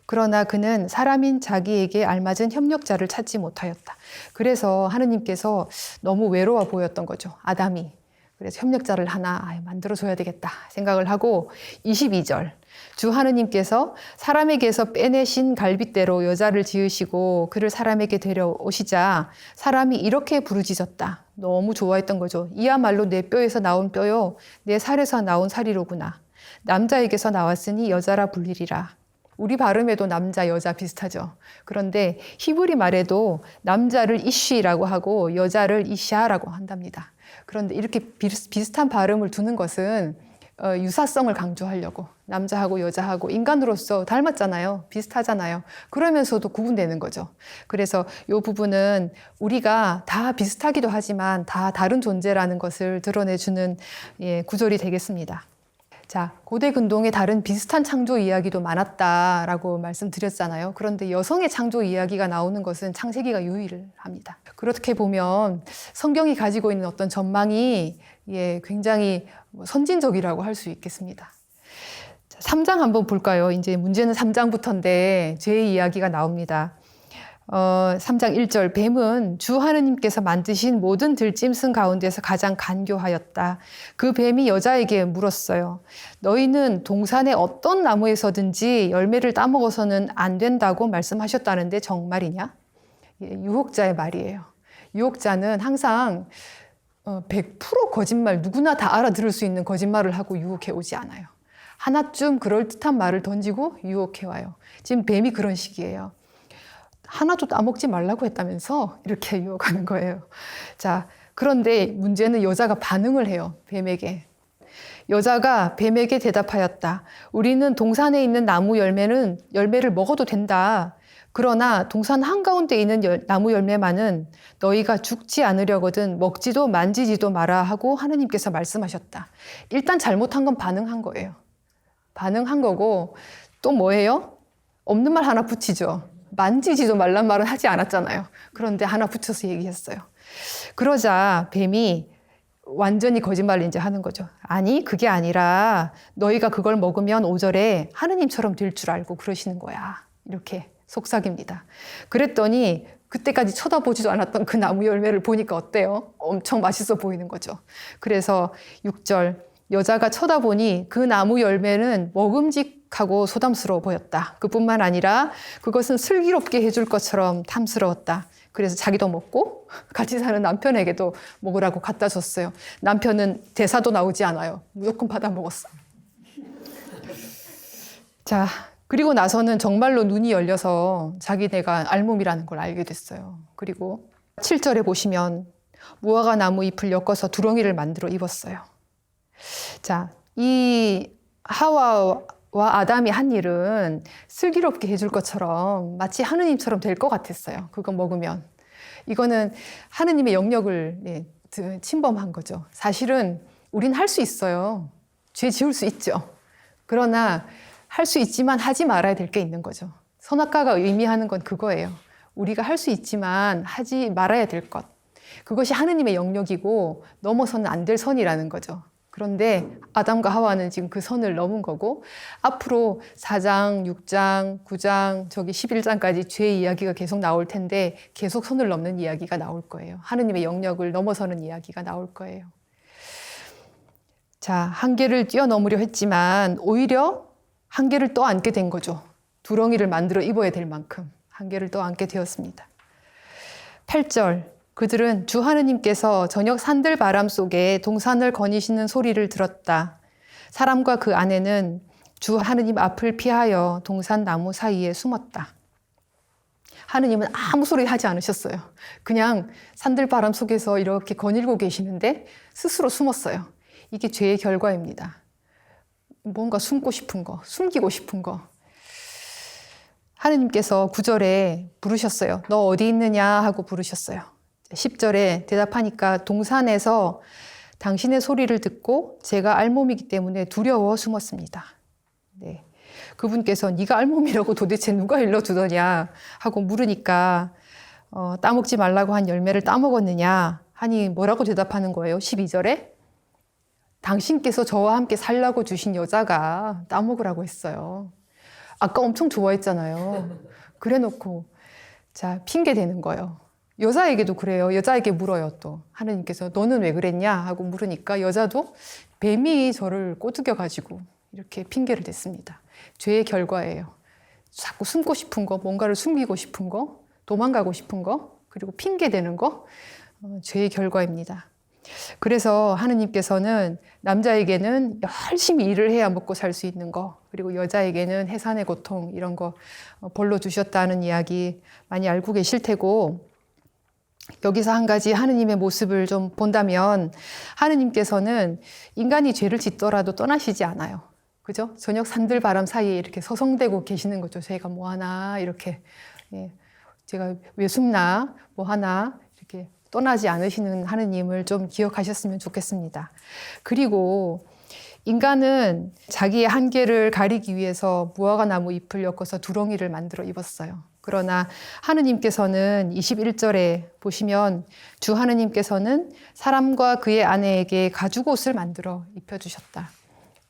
그러나 그는 사람인 자기에게 알맞은 협력자를 찾지 못하였다. 그래서 하느님께서 너무 외로워 보였던 거죠. 아담이. 그래서 협력자를 하나 만들어줘야 되겠다 생각을 하고 22절. 주 하느님께서 사람에게서 빼내신 갈빗대로 여자를 지으시고 그를 사람에게 데려오시자 사람이 이렇게 부르짖었다. 너무 좋아했던 거죠. 이야말로 내 뼈에서 나온 뼈요 내 살에서 나온 살이로구나. 남자에게서 나왔으니 여자라 불리리라. 우리 발음에도 남자, 여자 비슷하죠. 그런데 히브리 말에도 남자를 이쉬라고 하고 여자를 이샤라고 한답니다. 그런데 이렇게 비슷한 발음을 두는 것은 유사성을 강조하려고, 남자하고 여자하고 인간으로서 닮았잖아요. 비슷하잖아요. 그러면서도 구분되는 거죠. 그래서 이 부분은 우리가 다 비슷하기도 하지만 다 다른 존재라는 것을 드러내주는 구절이 되겠습니다. 자, 고대 근동에 다른 비슷한 창조 이야기도 많았다라고 말씀드렸잖아요. 그런데 여성의 창조 이야기가 나오는 것은 창세기가 유일합니다. 그렇게 보면 성경이 가지고 있는 어떤 전망이 굉장히 선진적이라고 할 수 있겠습니다. 3장 한번 볼까요? 이제 문제는 3장부터인데 죄의 이야기가 나옵니다. 3장 1절, 뱀은 주 하느님께서 만드신 모든 들짐승 가운데서 가장 간교하였다. 그 뱀이 여자에게 물었어요. 너희는 동산의 어떤 나무에서든지 열매를 따먹어서는 안 된다고 말씀하셨다는데 정말이냐? 유혹자의 말이에요. 유혹자는 항상 100% 거짓말, 누구나 다 알아들을 수 있는 거짓말을 하고 유혹해 오지 않아요. 하나쯤 그럴듯한 말을 던지고 유혹해 와요. 지금 뱀이 그런 식이에요. 하나도 따먹지 말라고 했다면서 이렇게 유혹하는 거예요. 자, 그런데 문제는 여자가 반응을 해요. 뱀에게. 여자가 뱀에게 대답하였다. 우리는 동산에 있는 나무 열매를 먹어도 된다. 그러나 동산 한가운데 있는 나무 열매만은 너희가 죽지 않으려거든 먹지도 만지지도 마라 하고 하느님께서 말씀하셨다. 일단 잘못한 건 반응한 거예요. 반응한 거고 또 뭐예요? 없는 말 하나 붙이죠. 만지지도 말란 말은 하지 않았잖아요. 그런데 하나 붙여서 얘기했어요. 그러자 뱀이 완전히 거짓말을 이제 하는 거죠. 아니, 그게 아니라 너희가 그걸 먹으면 5절에 하느님처럼 될 줄 알고 그러시는 거야. 이렇게 속삭입니다. 그랬더니 그때까지 쳐다보지도 않았던 그 나무 열매를 보니까 어때요? 엄청 맛있어 보이는 거죠. 그래서 6절, 여자가 쳐다보니 그 나무 열매는 먹음직하고 소담스러워 보였다. 그뿐만 아니라 그것은 슬기롭게 해줄 것처럼 탐스러웠다. 그래서 자기도 먹고 같이 사는 남편에게도 먹으라고 갖다 줬어요. 남편은 대사도 나오지 않아요. 무조건 받아 먹었어. 자, 그리고 나서는 정말로 눈이 열려서 자기네가 알몸이라는 걸 알게 됐어요. 그리고 7절에 보시면 무화과 나무 잎을 엮어서 두렁이를 만들어 입었어요. 자, 이 하와와 아담이 한 일은 슬기롭게 해줄 것처럼 마치 하느님처럼 될 것 같았어요. 그거 먹으면. 이거는 하느님의 영역을 침범한 거죠. 사실은 우린 할 수 있어요. 죄 지을 수 있죠. 그러나 할 수 있지만 하지 말아야 될 게 있는 거죠. 선악과가 의미하는 건 그거예요. 우리가 할 수 있지만 하지 말아야 될 것. 그것이 하느님의 영역이고 넘어서는 안 될 선이라는 거죠. 그런데 아담과 하와는 지금 그 선을 넘은 거고 앞으로 4장, 6장, 9장, 저기 11장까지 죄의 이야기가 계속 나올 텐데 계속 선을 넘는 이야기가 나올 거예요. 하느님의 영역을 넘어서는 이야기가 나올 거예요. 자, 한계를 뛰어넘으려 했지만 오히려 한계를 떠안게 된 거죠. 두렁이를 만들어 입어야 될 만큼 한계를 떠안게 되었습니다. 8절, 그들은 주 하느님께서 저녁 산들 바람 속에 동산을 거니시는 소리를 들었다. 사람과 그 아내는 주 하느님 앞을 피하여 동산 나무 사이에 숨었다. 하느님은 아무 소리 하지 않으셨어요. 그냥 산들 바람 속에서 이렇게 거닐고 계시는데 스스로 숨었어요. 이게 죄의 결과입니다. 뭔가 숨고 싶은 거, 숨기고 싶은 거. 하느님께서 9절에 부르셨어요. 너 어디 있느냐 하고 부르셨어요. 10절에 대답하니까 동산에서 당신의 소리를 듣고 제가 알몸이기 때문에 두려워 숨었습니다. 네. 그분께서 네가 알몸이라고 도대체 누가 일러주더냐 하고 물으니까 따먹지 말라고 한 열매를 따먹었느냐 하니 뭐라고 대답하는 거예요? 12절에 당신께서 저와 함께 살라고 주신 여자가 따먹으라고 했어요. 아까 엄청 좋아했잖아요. 그래놓고 자 핑계 대는 거예요. 여자에게도 그래요. 여자에게 물어요. 또 하느님께서 너는 왜 그랬냐 하고 물으니까 여자도 뱀이 저를 꼬드겨 가지고 이렇게 핑계를 댔습니다. 죄의 결과예요. 자꾸 숨고 싶은 거, 뭔가를 숨기고 싶은 거, 도망가고 싶은 거, 그리고 핑계 대는 거, 죄의 결과입니다. 그래서 하느님께서는 남자에게는 열심히 일을 해야 먹고 살 수 있는 거, 그리고 여자에게는 해산의 고통 이런 거 벌로 주셨다는 이야기 많이 알고 계실 테고, 여기서 한 가지 하느님의 모습을 좀 본다면 하느님께서는 인간이 죄를 짓더라도 떠나시지 않아요. 그죠? 저녁 산들 바람 사이에 이렇게 서성대고 계시는 거죠. 제가 뭐 하나 이렇게 제가 왜 숨나 뭐 하나 이렇게 떠나지 않으시는 하느님을 좀 기억하셨으면 좋겠습니다. 그리고 인간은 자기의 한계를 가리기 위해서 무화과 나무 잎을 엮어서 두렁이를 만들어 입었어요. 그러나 하느님께서는 21절에 보시면 주 하느님께서는 사람과 그의 아내에게 가죽옷을 만들어 입혀주셨다.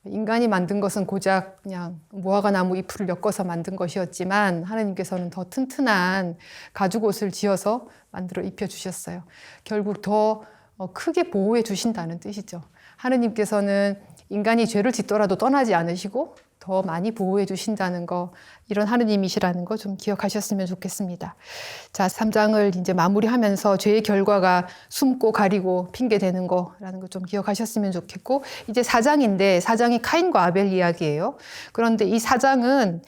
인간이 만든 것은 고작 그냥 무화과 나무 잎을 엮어서 만든 것이었지만 하느님께서는 더 튼튼한 가죽옷을 지어서 만들어 입혀주셨어요. 결국 더 크게 보호해 주신다는 뜻이죠. 하느님께서는 인간이 죄를 짓더라도 떠나지 않으시고 더 많이 보호해 주신다는 거, 이런 하느님이시라는 거 좀 기억하셨으면 좋겠습니다. 자, 3장을 이제 마무리하면서 죄의 결과가 숨고 가리고 핑계대는 거라는 거 좀 기억하셨으면 좋겠고, 이제 4장인데 4장이 카인과 아벨 이야기예요. 그런데 이 4장은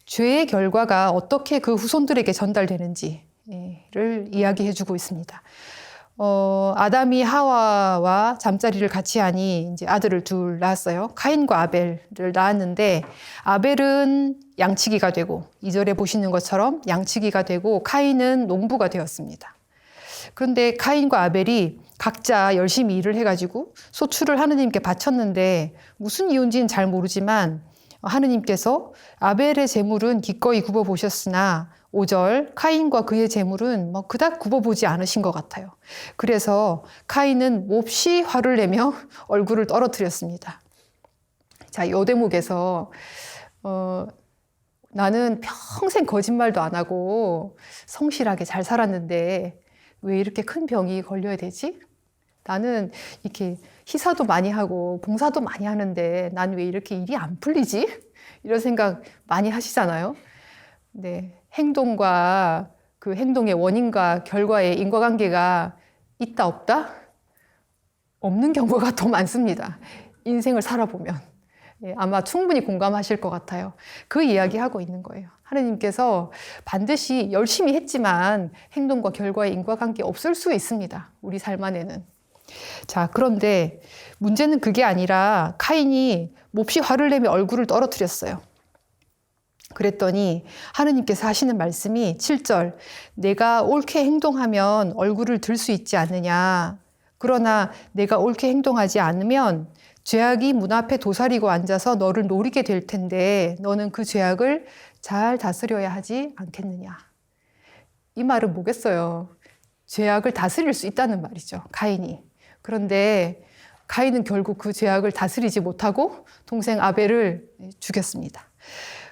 죄의 결과가 어떻게 그 후손들에게 전달되는지를 이야기해 주고 있습니다. 아담이 하와와 잠자리를 같이 하니 이제 아들을 둘 낳았어요. 카인과 아벨을 낳았는데 아벨은 양치기가 되고 2절에 보시는 것처럼 양치기가 되고 카인은 농부가 되었습니다. 그런데 카인과 아벨이 각자 열심히 일을 해가지고 소출을 하느님께 바쳤는데 무슨 이유인지는 잘 모르지만 하느님께서 아벨의 재물은 기꺼이 굽어보셨으나 5절 카인과 그의 재물은 그닥 굽어보지 않으신 것 같아요. 그래서 카인은 몹시 화를 내며 얼굴을 떨어뜨렸습니다. 자, 이 대목에서 나는 평생 거짓말도 안 하고 성실하게 잘 살았는데 왜 이렇게 큰 병이 걸려야 되지? 나는 이렇게 희사도 많이 하고 봉사도 많이 하는데 난 왜 이렇게 일이 안 풀리지? 이런 생각 많이 하시잖아요. 네, 행동과 그 행동의 원인과 결과의 인과관계가 있다 없다? 없는 경우가 더 많습니다. 인생을 살아보면. 아마 충분히 공감하실 것 같아요. 그 이야기하고 있는 거예요. 하느님께서 반드시 열심히 했지만 행동과 결과의 인과관계 없을 수 있습니다. 우리 삶 안에는. 자, 그런데 문제는 그게 아니라 카인이 몹시 화를 내며 얼굴을 떨어뜨렸어요. 그랬더니 하느님께서 하시는 말씀이 7절, 내가 옳게 행동하면 얼굴을 들 수 있지 않느냐. 그러나 내가 옳게 행동하지 않으면 죄악이 문 앞에 도사리고 앉아서 너를 노리게 될 텐데 너는 그 죄악을 잘 다스려야 하지 않겠느냐. 이 말은 뭐겠어요? 죄악을 다스릴 수 있다는 말이죠, 가인이. 그런데 가인은 결국 그 죄악을 다스리지 못하고 동생 아벨을 죽였습니다.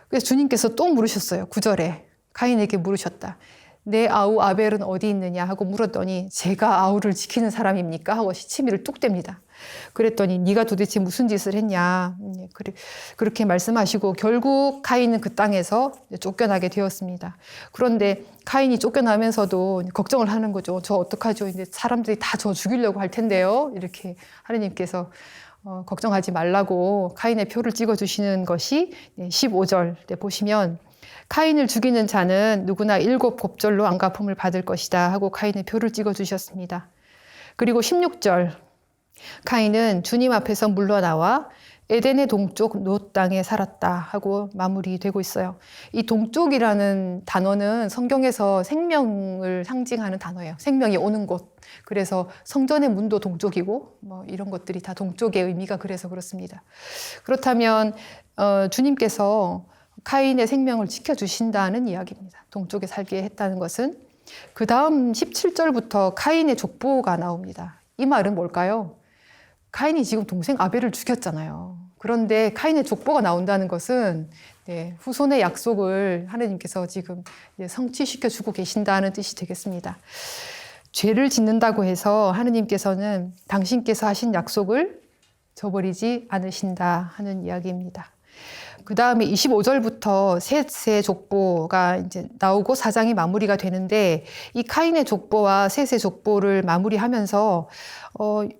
그래서 주님께서 또 물으셨어요. 9절에 가인에게 물으셨다. 내 아우 아벨은 어디 있느냐 하고 물었더니 제가 아우를 지키는 사람입니까? 하고 시치미를 뚝 뗍니다. 그랬더니 네가 도대체 무슨 짓을 했냐. 그렇게 말씀하시고 결국 가인은 그 땅에서 쫓겨나게 되었습니다. 그런데 가인이 쫓겨나면서도 걱정을 하는 거죠. 저 어떡하죠? 이제 사람들이 다 저 죽이려고 할 텐데요. 이렇게 하느님께서 걱정하지 말라고 가인의 표를 찍어주시는 것이 15절 보시면 카인을 죽이는 자는 누구나 7 곱절로 안갚음을 받을 것이다 하고 카인의 표를 찍어주셨습니다. 그리고 16절 카인은 주님 앞에서 물러나와 에덴의 동쪽 롯 땅에 살았다 하고 마무리되고 있어요. 이 동쪽이라는 단어는 성경에서 생명을 상징하는 단어예요. 생명이 오는 곳. 그래서 성전의 문도 동쪽이고 뭐 이런 것들이 다 동쪽의 의미가 그래서 그렇습니다. 그렇다면 주님께서 카인의 생명을 지켜주신다는 이야기입니다. 동쪽에 살게 했다는 것은. 그 다음 17절부터 카인의 족보가 나옵니다. 이 말은 뭘까요? 카인이 지금 동생 아벨을 죽였잖아요. 그런데 카인의 족보가 나온다는 것은 후손의 약속을 하느님께서 지금 성취시켜주고 계신다는 뜻이 되겠습니다. 죄를 짓는다고 해서 하느님께서는 당신께서 하신 약속을 저버리지 않으신다 하는 이야기입니다. 그 다음에 25절부터 셋의 족보가 이제 나오고 4장이 마무리가 되는데 이 카인의 족보와 셋의 족보를 마무리하면서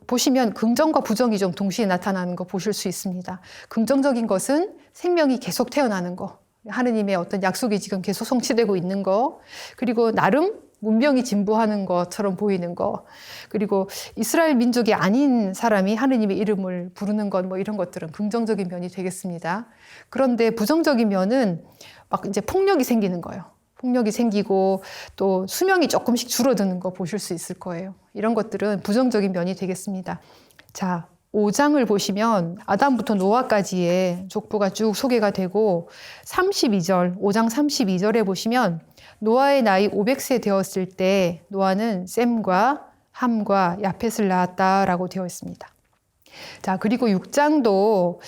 보시면 긍정과 부정이 좀 동시에 나타나는 거 보실 수 있습니다. 긍정적인 것은 생명이 계속 태어나는 거, 하느님의 어떤 약속이 지금 계속 성취되고 있는 거, 그리고 나름 문명이 진보하는 것처럼 보이는 거, 그리고 이스라엘 민족이 아닌 사람이 하느님의 이름을 부르는 것, 뭐 이런 것들은 긍정적인 면이 되겠습니다. 그런데 부정적인 면은 막 이제 폭력이 생기는 거예요. 폭력이 생기고 또 수명이 조금씩 줄어드는 거 보실 수 있을 거예요. 이런 것들은 부정적인 면이 되겠습니다. 자, 5장을 보시면 아담부터 노아까지의 족보가 쭉 소개가 되고 32절, 5장 32절에 보시면 노아의 나이 500세 되었을 때 노아는 셈과 함과 야펫을 낳았다라고 되어 있습니다. 자, 그리고 6장도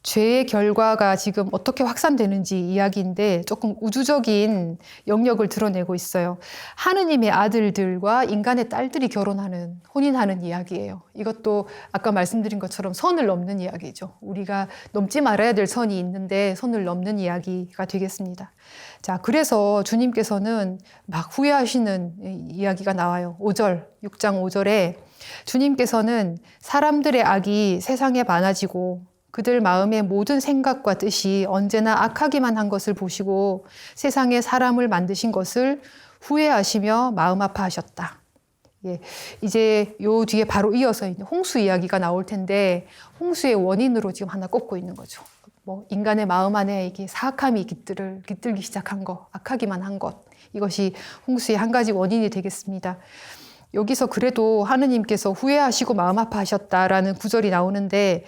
죄의 결과가 지금 어떻게 확산되는지 이야기인데 조금 우주적인 영역을 드러내고 있어요. 하느님의 아들들과 인간의 딸들이 결혼하는, 혼인하는 이야기예요. 이것도 아까 말씀드린 것처럼 선을 넘는 이야기죠. 우리가 넘지 말아야 될 선이 있는데 선을 넘는 이야기가 되겠습니다. 자, 그래서 주님께서는 막 후회하시는 이야기가 나와요. 5절, 6장 5절에 주님께서는 사람들의 악이 세상에 많아지고 그들 마음의 모든 생각과 뜻이 언제나 악하기만 한 것을 보시고 세상에 사람을 만드신 것을 후회하시며 마음 아파하셨다. 예, 이제 요 뒤에 바로 이어서 홍수 이야기가 나올 텐데 홍수의 원인으로 지금 하나 꼽고 있는 거죠. 뭐 인간의 마음 안에 이게 사악함이 깃들기 시작한 것, 악하기만 한 것, 이것이 홍수의 한 가지 원인이 되겠습니다. 여기서 그래도 하느님께서 후회하시고 마음 아파하셨다라는 구절이 나오는데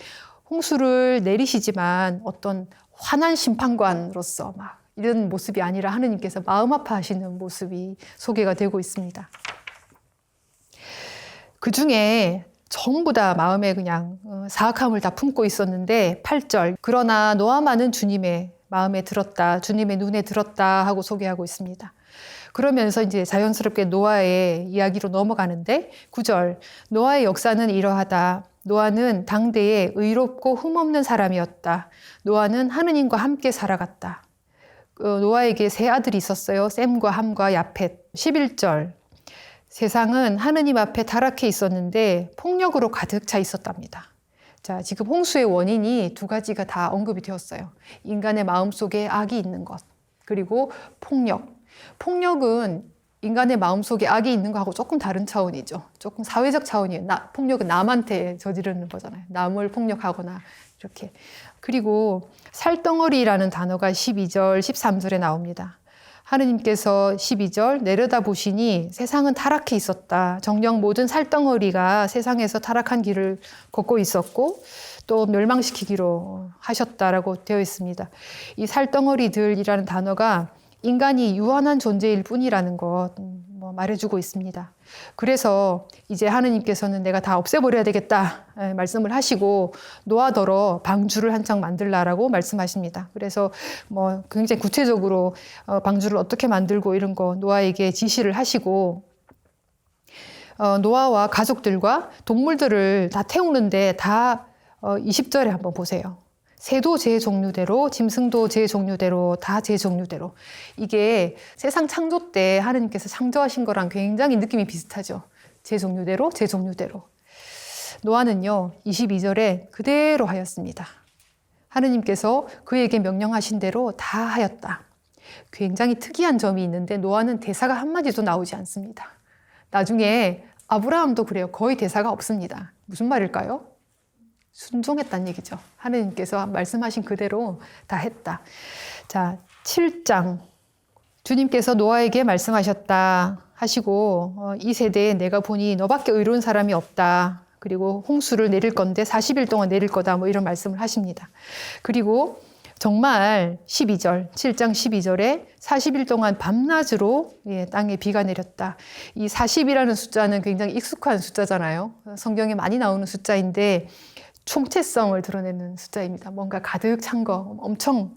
홍수를 내리시지만 어떤 환한 심판관으로서 막 이런 모습이 아니라 하느님께서 마음 아파하시는 모습이 소개가 되고 있습니다. 그 중에 전부 다 마음에 그냥 사악함을 다 품고 있었는데 8절 그러나 노아만은 주님의 마음에 들었다, 주님의 눈에 들었다 하고 소개하고 있습니다. 그러면서 이제 자연스럽게 노아의 이야기로 넘어가는데 9절 노아의 역사는 이러하다. 노아는 당대에 의롭고 흠없는 사람이었다. 노아는 하느님과 함께 살아갔다. 노아에게 세 아들이 있었어요. 셈과 함과 야펫. 11절 세상은 하느님 앞에 타락해 있었는데 폭력으로 가득 차 있었답니다. 자, 지금 홍수의 원인이 두 가지가 다 언급이 되었어요. 인간의 마음속에 악이 있는 것, 그리고 폭력. 폭력은 인간의 마음속에 악이 있는 거하고 조금 다른 차원이죠. 조금 사회적 차원이에요. 폭력은 남한테 저지르는 거잖아요. 남을 폭력하거나 이렇게. 그리고 살덩어리라는 단어가 12절, 13절에 나옵니다. 하느님께서 12절 내려다보시니 세상은 타락해 있었다. 정녕 모든 살덩어리가 세상에서 타락한 길을 걷고 있었고 또 멸망시키기로 하셨다라고 되어 있습니다. 이 살덩어리들이라는 단어가 인간이 유한한 존재일 뿐이라는 것 말해주고 있습니다. 그래서 이제 하느님께서는 내가 다 없애버려야 되겠다 말씀을 하시고 노아더러 방주를 한창 만들라라고 말씀하십니다. 그래서 굉장히 구체적으로 방주를 어떻게 만들고 이런 거 노아에게 지시를 하시고 노아와 가족들과 동물들을 다 태우는데 다 20절에 한번 보세요. 새도 제 종류대로, 짐승도 제 종류대로, 다 제 종류대로. 이게 세상 창조 때 하느님께서 창조하신 거랑 굉장히 느낌이 비슷하죠. 제 종류대로, 제 종류대로. 노아는요, 22절에 그대로 하였습니다. 하느님께서 그에게 명령하신 대로 다 하였다. 굉장히 특이한 점이 있는데 노아는 대사가 한마디도 나오지 않습니다. 나중에 아브라함도 그래요. 거의 대사가 없습니다. 무슨 말일까요? 순종했다는 얘기죠. 하느님께서 말씀하신 그대로 다 했다. 자, 7장. 주님께서 노아에게 말씀하셨다 하시고 이 세대에 내가 보니 너밖에 의로운 사람이 없다. 그리고 홍수를 내릴 건데 40일 동안 내릴 거다. 이런 말씀을 하십니다. 그리고 정말 12절, 7장 12절에 40일 동안 밤낮으로 땅에 비가 내렸다. 이 40이라는 숫자는 굉장히 익숙한 숫자잖아요. 성경에 많이 나오는 숫자인데 총체성을 드러내는 숫자입니다. 뭔가 가득 찬 거, 엄청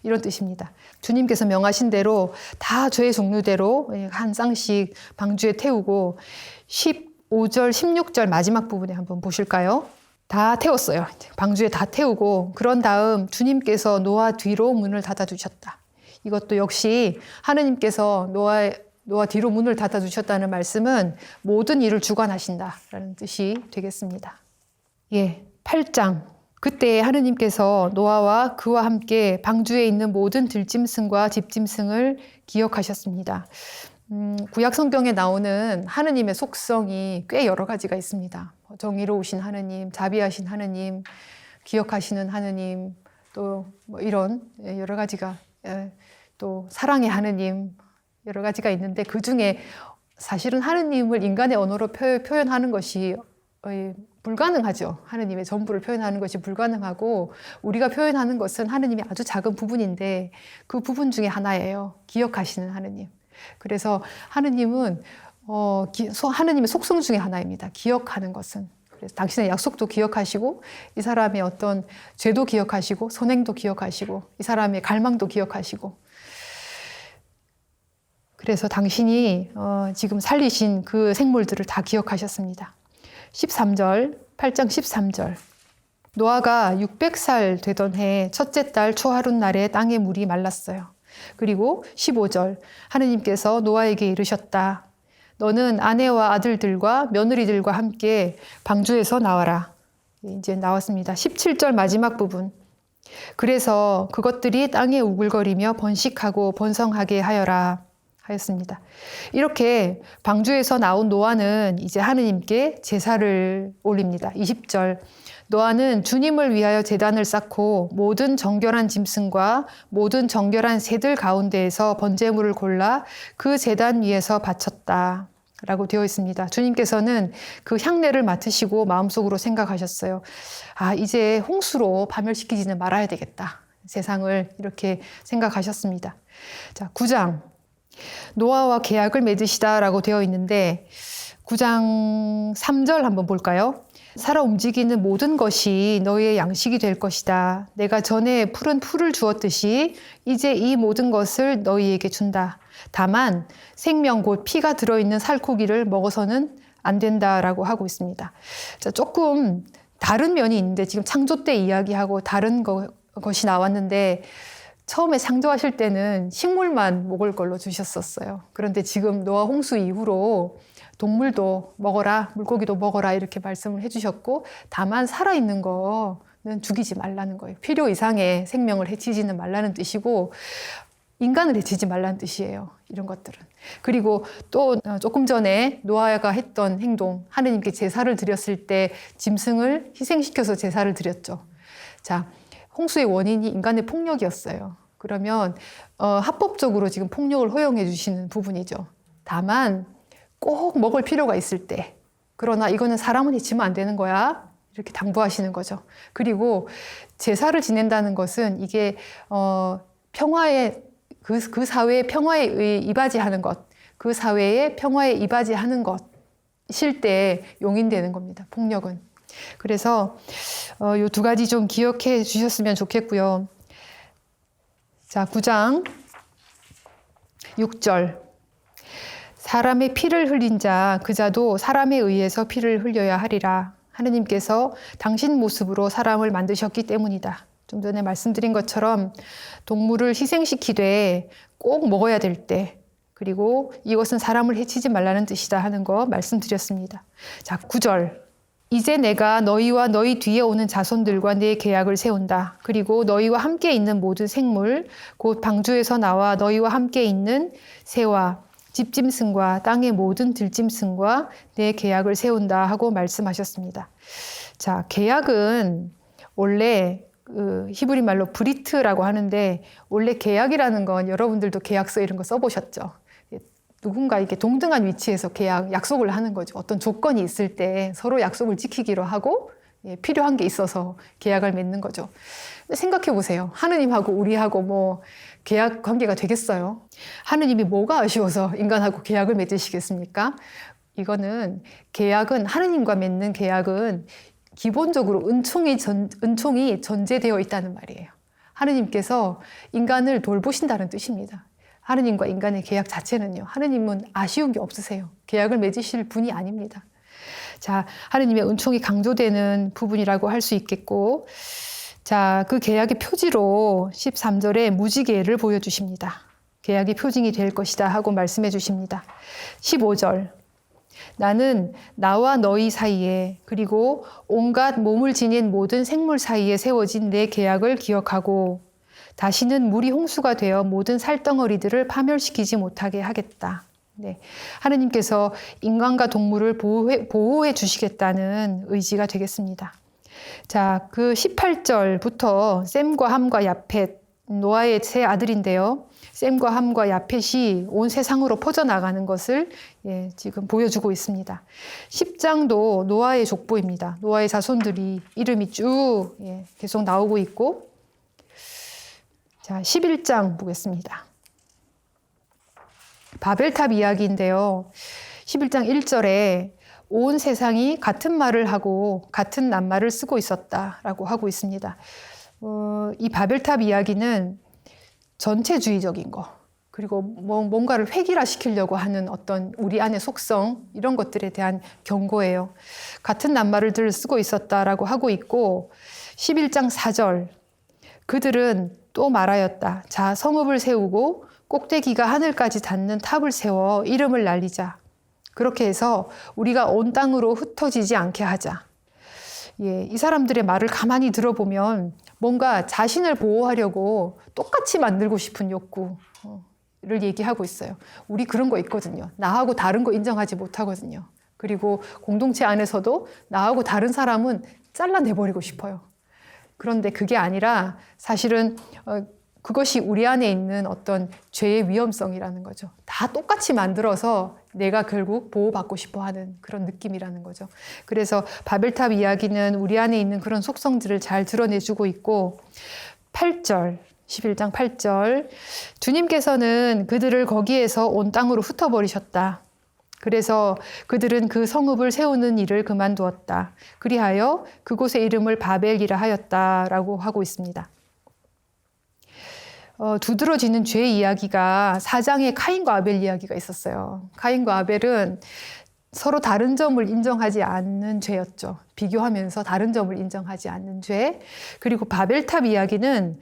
이런 뜻입니다. 주님께서 명하신 대로 다 죄의 종류대로 한 쌍씩 방주에 태우고 15절, 16절 마지막 부분에 한번 보실까요? 다 태웠어요. 방주에 다 태우고 그런 다음 주님께서 노아 뒤로 문을 닫아두셨다. 이것도 역시 하느님께서 노아 뒤로 문을 닫아두셨다는 말씀은 모든 일을 주관하신다라는 뜻이 되겠습니다. 8장. 그때 하느님께서 노아와 그와 함께 방주에 있는 모든 들짐승과 집짐승을 기억하셨습니다. 구약 성경에 나오는 하느님의 속성이 꽤 여러 가지가 있습니다. 정의로우신 하느님, 자비하신 하느님, 기억하시는 하느님, 또 이런 여러 가지가 또 사랑의 하느님 여러 가지가 있는데 그 중에 사실은 하느님을 인간의 언어로 표현하는 것이 불가능하죠. 하느님의 전부를 표현하는 것이 불가능하고 우리가 표현하는 것은 하느님의 아주 작은 부분인데 그 부분 중에 하나예요. 기억하시는 하느님. 그래서 하느님은 하느님의 속성 중에 하나입니다. 기억하는 것은. 그래서 당신의 약속도 기억하시고 이 사람의 어떤 죄도 기억하시고 선행도 기억하시고 이 사람의 갈망도 기억하시고 그래서 당신이 지금 살리신 그 생물들을 다 기억하셨습니다. 13절, 8장 13절. 노아가 600살 되던 해 첫째 달 초하룻 날에 땅의 물이 말랐어요. 그리고 15절, 하느님께서 노아에게 이르셨다. 너는 아내와 아들들과 며느리들과 함께 방주에서 나와라. 이제 나왔습니다. 17절 마지막 부분. 그래서 그것들이 땅에 우글거리며 번식하고 번성하게 하여라. 하였습니다. 이렇게 방주에서 나온 노아는 이제 하느님께 제사를 올립니다. 20절. 노아는 주님을 위하여 제단을 쌓고 모든 정결한 짐승과 모든 정결한 새들 가운데에서 번제물을 골라 그 제단 위에서 바쳤다. 라고 되어 있습니다. 주님께서는 그 향내를 맡으시고 마음속으로 생각하셨어요. 이제 홍수로 파멸시키지는 말아야 되겠다. 세상을 이렇게 생각하셨습니다. 자, 9장. 노아와 계약을 맺으시다라고 되어 있는데 9장 3절 한번 볼까요? 살아 움직이는 모든 것이 너희의 양식이 될 것이다. 내가 전에 푸른 풀을 주었듯이 이제 이 모든 것을 너희에게 준다. 다만 생명 곧 피가 들어있는 살코기를 먹어서는 안 된다라고 하고 있습니다. 자, 조금 다른 면이 있는데 지금 창조 때 이야기하고 다른 것이 나왔는데 처음에 창조하실 때는 식물만 먹을 걸로 주셨었어요. 그런데 지금 노아 홍수 이후로 동물도 먹어라, 물고기도 먹어라 이렇게 말씀을 해주셨고 다만 살아있는 거는 죽이지 말라는 거예요. 필요 이상의 생명을 해치지는 말라는 뜻이고 인간을 해치지 말라는 뜻이에요. 이런 것들은. 그리고 또 조금 전에 노아가 했던 행동, 하느님께 제사를 드렸을 때 짐승을 희생시켜서 제사를 드렸죠. 자, 홍수의 원인이 인간의 폭력이었어요. 그러면 합법적으로 지금 폭력을 허용해 주시는 부분이죠. 다만 꼭 먹을 필요가 있을 때, 그러나 이거는 사람은 해치면 안 되는 거야, 이렇게 당부하시는 거죠. 그리고 제사를 지낸다는 것은 이게 평화의 그 사회의 평화에 이바지하는 것, 그 사회의 평화에 이바지하는 것일 때 용인되는 겁니다. 폭력은. 그래서 이 두 가지 좀 기억해 주셨으면 좋겠고요. 자, 9장 6절. 사람의 피를 흘린 자, 그 자도 사람에 의해서 피를 흘려야 하리라. 하느님께서 당신 모습으로 사람을 만드셨기 때문이다. 좀 전에 말씀드린 것처럼 동물을 희생시키되 꼭 먹어야 될 때, 그리고 이것은 사람을 해치지 말라는 뜻이다 하는 거 말씀드렸습니다. 자, 9절. 이제 내가 너희와 너희 뒤에 오는 자손들과 내 계약을 세운다. 그리고 너희와 함께 있는 모든 생물, 곧 방주에서 나와 너희와 함께 있는 새와 집짐승과 땅의 모든 들짐승과 내 계약을 세운다 하고 말씀하셨습니다. 자, 계약은 원래 히브리 말로 브리트라고 하는데, 원래 계약이라는 건 여러분들도 계약서 이런 거 써보셨죠? 누군가 이렇게 동등한 위치에서 약속을 하는 거죠. 어떤 조건이 있을 때 서로 약속을 지키기로 하고 필요한 게 있어서 계약을 맺는 거죠. 근데 생각해 보세요. 하느님하고 우리하고 뭐 계약 관계가 되겠어요? 하느님이 뭐가 아쉬워서 인간하고 계약을 맺으시겠습니까? 이거는 계약은, 하느님과 맺는 계약은 기본적으로 은총이 전제되어 있다는 말이에요. 하느님께서 인간을 돌보신다는 뜻입니다. 하느님과 인간의 계약 자체는요, 하느님은 아쉬운 게 없으세요. 계약을 맺으실 분이 아닙니다. 자, 하느님의 은총이 강조되는 부분이라고 할 수 있겠고, 자, 그 계약의 표지로 13절에 무지개를 보여주십니다. 계약의 표징이 될 것이다 하고 말씀해 주십니다. 15절. 나는 나와 너희 사이에, 그리고 온갖 몸을 지닌 모든 생물 사이에 세워진 내 계약을 기억하고 다시는 물이 홍수가 되어 모든 살덩어리들을 파멸시키지 못하게 하겠다. 네. 하느님께서 인간과 동물을 보호해 주시겠다는 의지가 되겠습니다. 자, 그 18절부터 셈과 함과 야펫, 노아의 세 아들인데요. 셈과 함과 야펫이 온 세상으로 퍼져나가는 것을 지금 보여주고 있습니다. 10장도 노아의 족보입니다. 노아의 자손들이 이름이 쭉 계속 나오고 있고, 자, 11장 보겠습니다. 바벨탑 이야기인데요. 11장 1절에 온 세상이 같은 말을 하고 같은 낱말을 쓰고 있었다라고 하고 있습니다. 이 바벨탑 이야기는 전체주의적인 거, 그리고 뭔가를 획일화시키려고 하는 어떤 우리 안의 속성, 이런 것들에 대한 경고예요. 같은 낱말을 쓰고 있었다라고 하고 있고, 11장 4절. 그들은 또 말하였다. 자, 성읍을 세우고 꼭대기가 하늘까지 닿는 탑을 세워 이름을 날리자. 그렇게 해서 우리가 온 땅으로 흩어지지 않게 하자. 이 사람들의 말을 가만히 들어보면 뭔가 자신을 보호하려고 똑같이 만들고 싶은 욕구를 얘기하고 있어요. 우리 그런 거 있거든요. 나하고 다른 거 인정하지 못하거든요. 그리고 공동체 안에서도 나하고 다른 사람은 잘라내버리고 싶어요. 그런데 그게 아니라 사실은 그것이 우리 안에 있는 어떤 죄의 위험성이라는 거죠. 다 똑같이 만들어서 내가 결국 보호받고 싶어 하는 그런 느낌이라는 거죠. 그래서 바벨탑 이야기는 우리 안에 있는 그런 속성들을 잘 드러내주고 있고, 8절, 11장 8절. 주님께서는 그들을 거기에서 온 땅으로 흩어버리셨다. 그래서 그들은 그 성읍을 세우는 일을 그만두었다. 그리하여 그곳의 이름을 바벨이라 하였다라고 하고 있습니다. 두드러지는 죄 이야기가 4장에 카인과 아벨 이야기가 있었어요. 카인과 아벨은 서로 다른 점을 인정하지 않는 죄였죠. 비교하면서 다른 점을 인정하지 않는 죄. 그리고 바벨탑 이야기는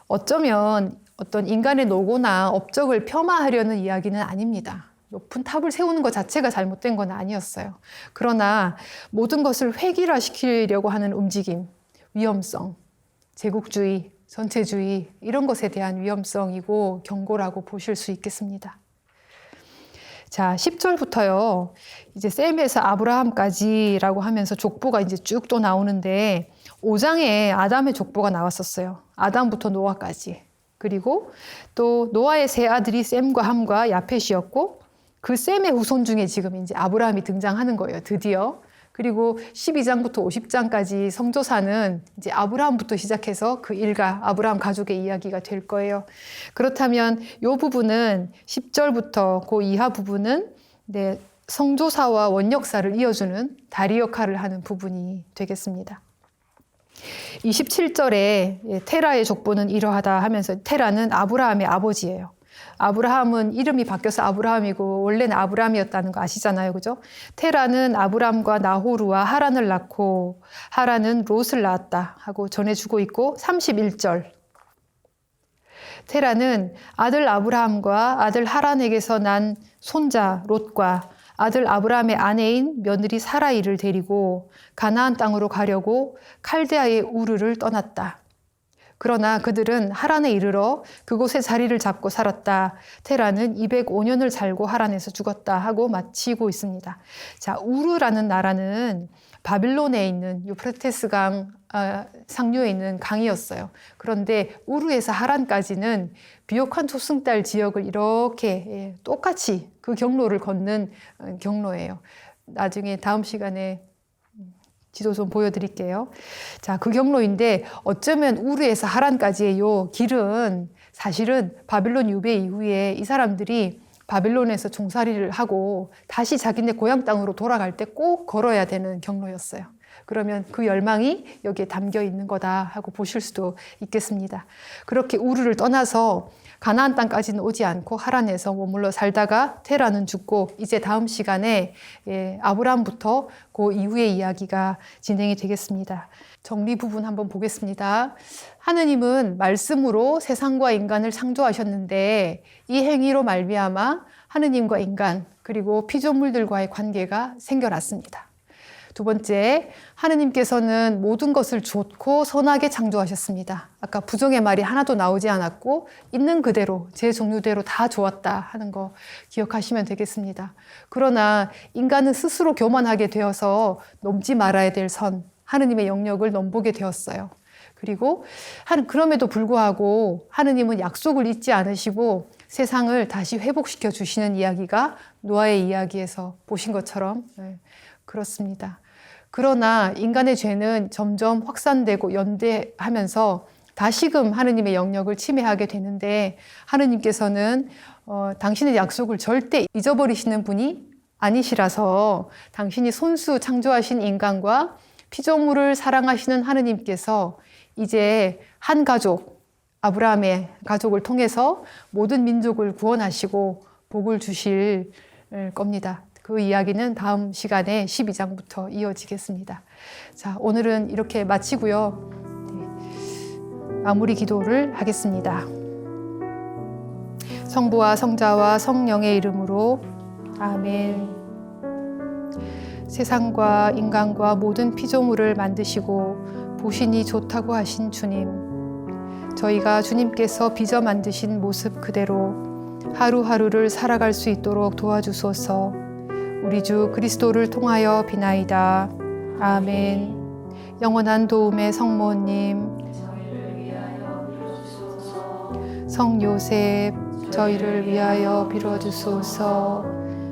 어쩌면 어떤 인간의 노고나 업적을 폄하하려는 이야기는 아닙니다. 높은 탑을 세우는 것 자체가 잘못된 건 아니었어요. 그러나 모든 것을 획일화시키려고 하는 움직임, 위험성, 제국주의, 전체주의, 이런 것에 대한 위험성이고 경고라고 보실 수 있겠습니다. 자, 10절부터요. 이제 셈에서 아브라함까지라고 하면서 족보가 이제 쭉 또 나오는데, 5장에 아담의 족보가 나왔었어요. 아담부터 노아까지. 그리고 또 노아의 세 아들이 셈과 함과 야펫이었고 그 셈의 후손 중에 지금 이제 아브라함이 등장하는 거예요. 드디어. 그리고 12장부터 50장까지 성조사는 이제 아브라함부터 시작해서 그 일가 아브라함 가족의 이야기가 될 거예요. 그렇다면 이 부분은 10절부터 그 이하 부분은 성조사와 원역사를 이어주는 다리 역할을 하는 부분이 되겠습니다. 27절에 테라의 족보는 이러하다 하면서 테라는 아브라함의 아버지예요. 아브라함은 이름이 바뀌어서 아브라함이고 원래는 아브람이었다는 거 아시잖아요. 그죠? 테라는 아브람과 나호루와 하란을 낳고 하란은 롯을 낳았다 하고 전해주고 있고 31절 테라는 아들 아브라함과 아들 하란에게서 난 손자 롯과 아들 아브라함의 아내인 며느리 사라이를 데리고 가나안 땅으로 가려고 칼데아의 우르를 떠났다. 그러나 그들은 하란에 이르러 그곳에 자리를 잡고 살았다. 테라는 205년을 살고 하란에서 죽었다 하고 마치고 있습니다. 자, 우르라는 나라는 바빌론에 있는 유프라테스 강 상류에 있는 강이었어요. 그런데 우르에서 하란까지는 비옥한 초승달 지역을 이렇게 똑같이 그 경로를 걷는 경로예요. 나중에 다음 시간에 지도 좀 보여드릴게요. 자, 그 경로인데 어쩌면 우르에서 하란까지의 요 길은 사실은 바빌론 유배 이후에 이 사람들이 바빌론에서 종살이를 하고 다시 자기네 고향 땅으로 돌아갈 때 꼭 걸어야 되는 경로였어요. 그러면 그 열망이 여기에 담겨 있는 거다 하고 보실 수도 있겠습니다. 그렇게 우르를 떠나서 가나안 땅까지는 오지 않고 하란에서 머물러 살다가 테라는 죽고 이제 다음 시간에 아브람부터 그 이후의 이야기가 진행이 되겠습니다. 정리 부분 한번 보겠습니다. 하느님은 말씀으로 세상과 인간을 창조하셨는데 이 행위로 말미암아 하느님과 인간 그리고 피조물들과의 관계가 생겨났습니다. 두 번째, 하느님께서는 모든 것을 좋고 선하게 창조하셨습니다. 아까 부정의 말이 하나도 나오지 않았고 있는 그대로 제 종류대로 다 좋았다 하는 거 기억하시면 되겠습니다. 그러나 인간은 스스로 교만하게 되어서 넘지 말아야 될 선, 하느님의 영역을 넘보게 되었어요. 그리고 그럼에도 불구하고 하느님은 약속을 잊지 않으시고 세상을 다시 회복시켜 주시는 이야기가 노아의 이야기에서 보신 것처럼 그렇습니다. 그러나 인간의 죄는 점점 확산되고 연대하면서 다시금 하느님의 영역을 침해하게 되는데 하느님께서는 당신의 약속을 절대 잊어버리시는 분이 아니시라서 당신이 손수 창조하신 인간과 피조물을 사랑하시는 하느님께서 이제 한 가족, 아브라함의 가족을 통해서 모든 민족을 구원하시고 복을 주실 겁니다. 그 이야기는 다음 시간에 12장부터 이어지겠습니다. 자, 오늘은 이렇게 마치고요. 마무리 기도를 하겠습니다. 성부와 성자와 성령의 이름으로 아멘. 세상과 인간과 모든 피조물을 만드시고 보시니 좋다고 하신 주님, 저희가 주님께서 빚어 만드신 모습 그대로 하루하루를 살아갈 수 있도록 도와주소서. 우리 주 그리스도를 통하여 비나이다. 아멘. 영원한 도움의 성모님, 성 요셉, 저희를 위하여 빌어주소서.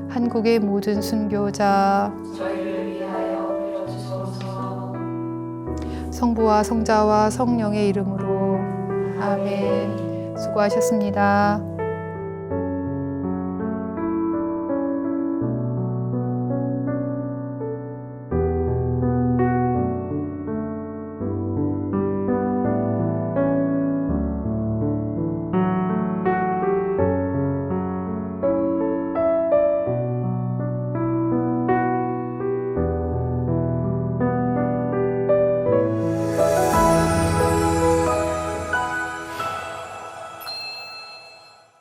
한국의 모든 순교자, 성부와 성자와 성령의 이름으로 아멘. 수고하셨습니다.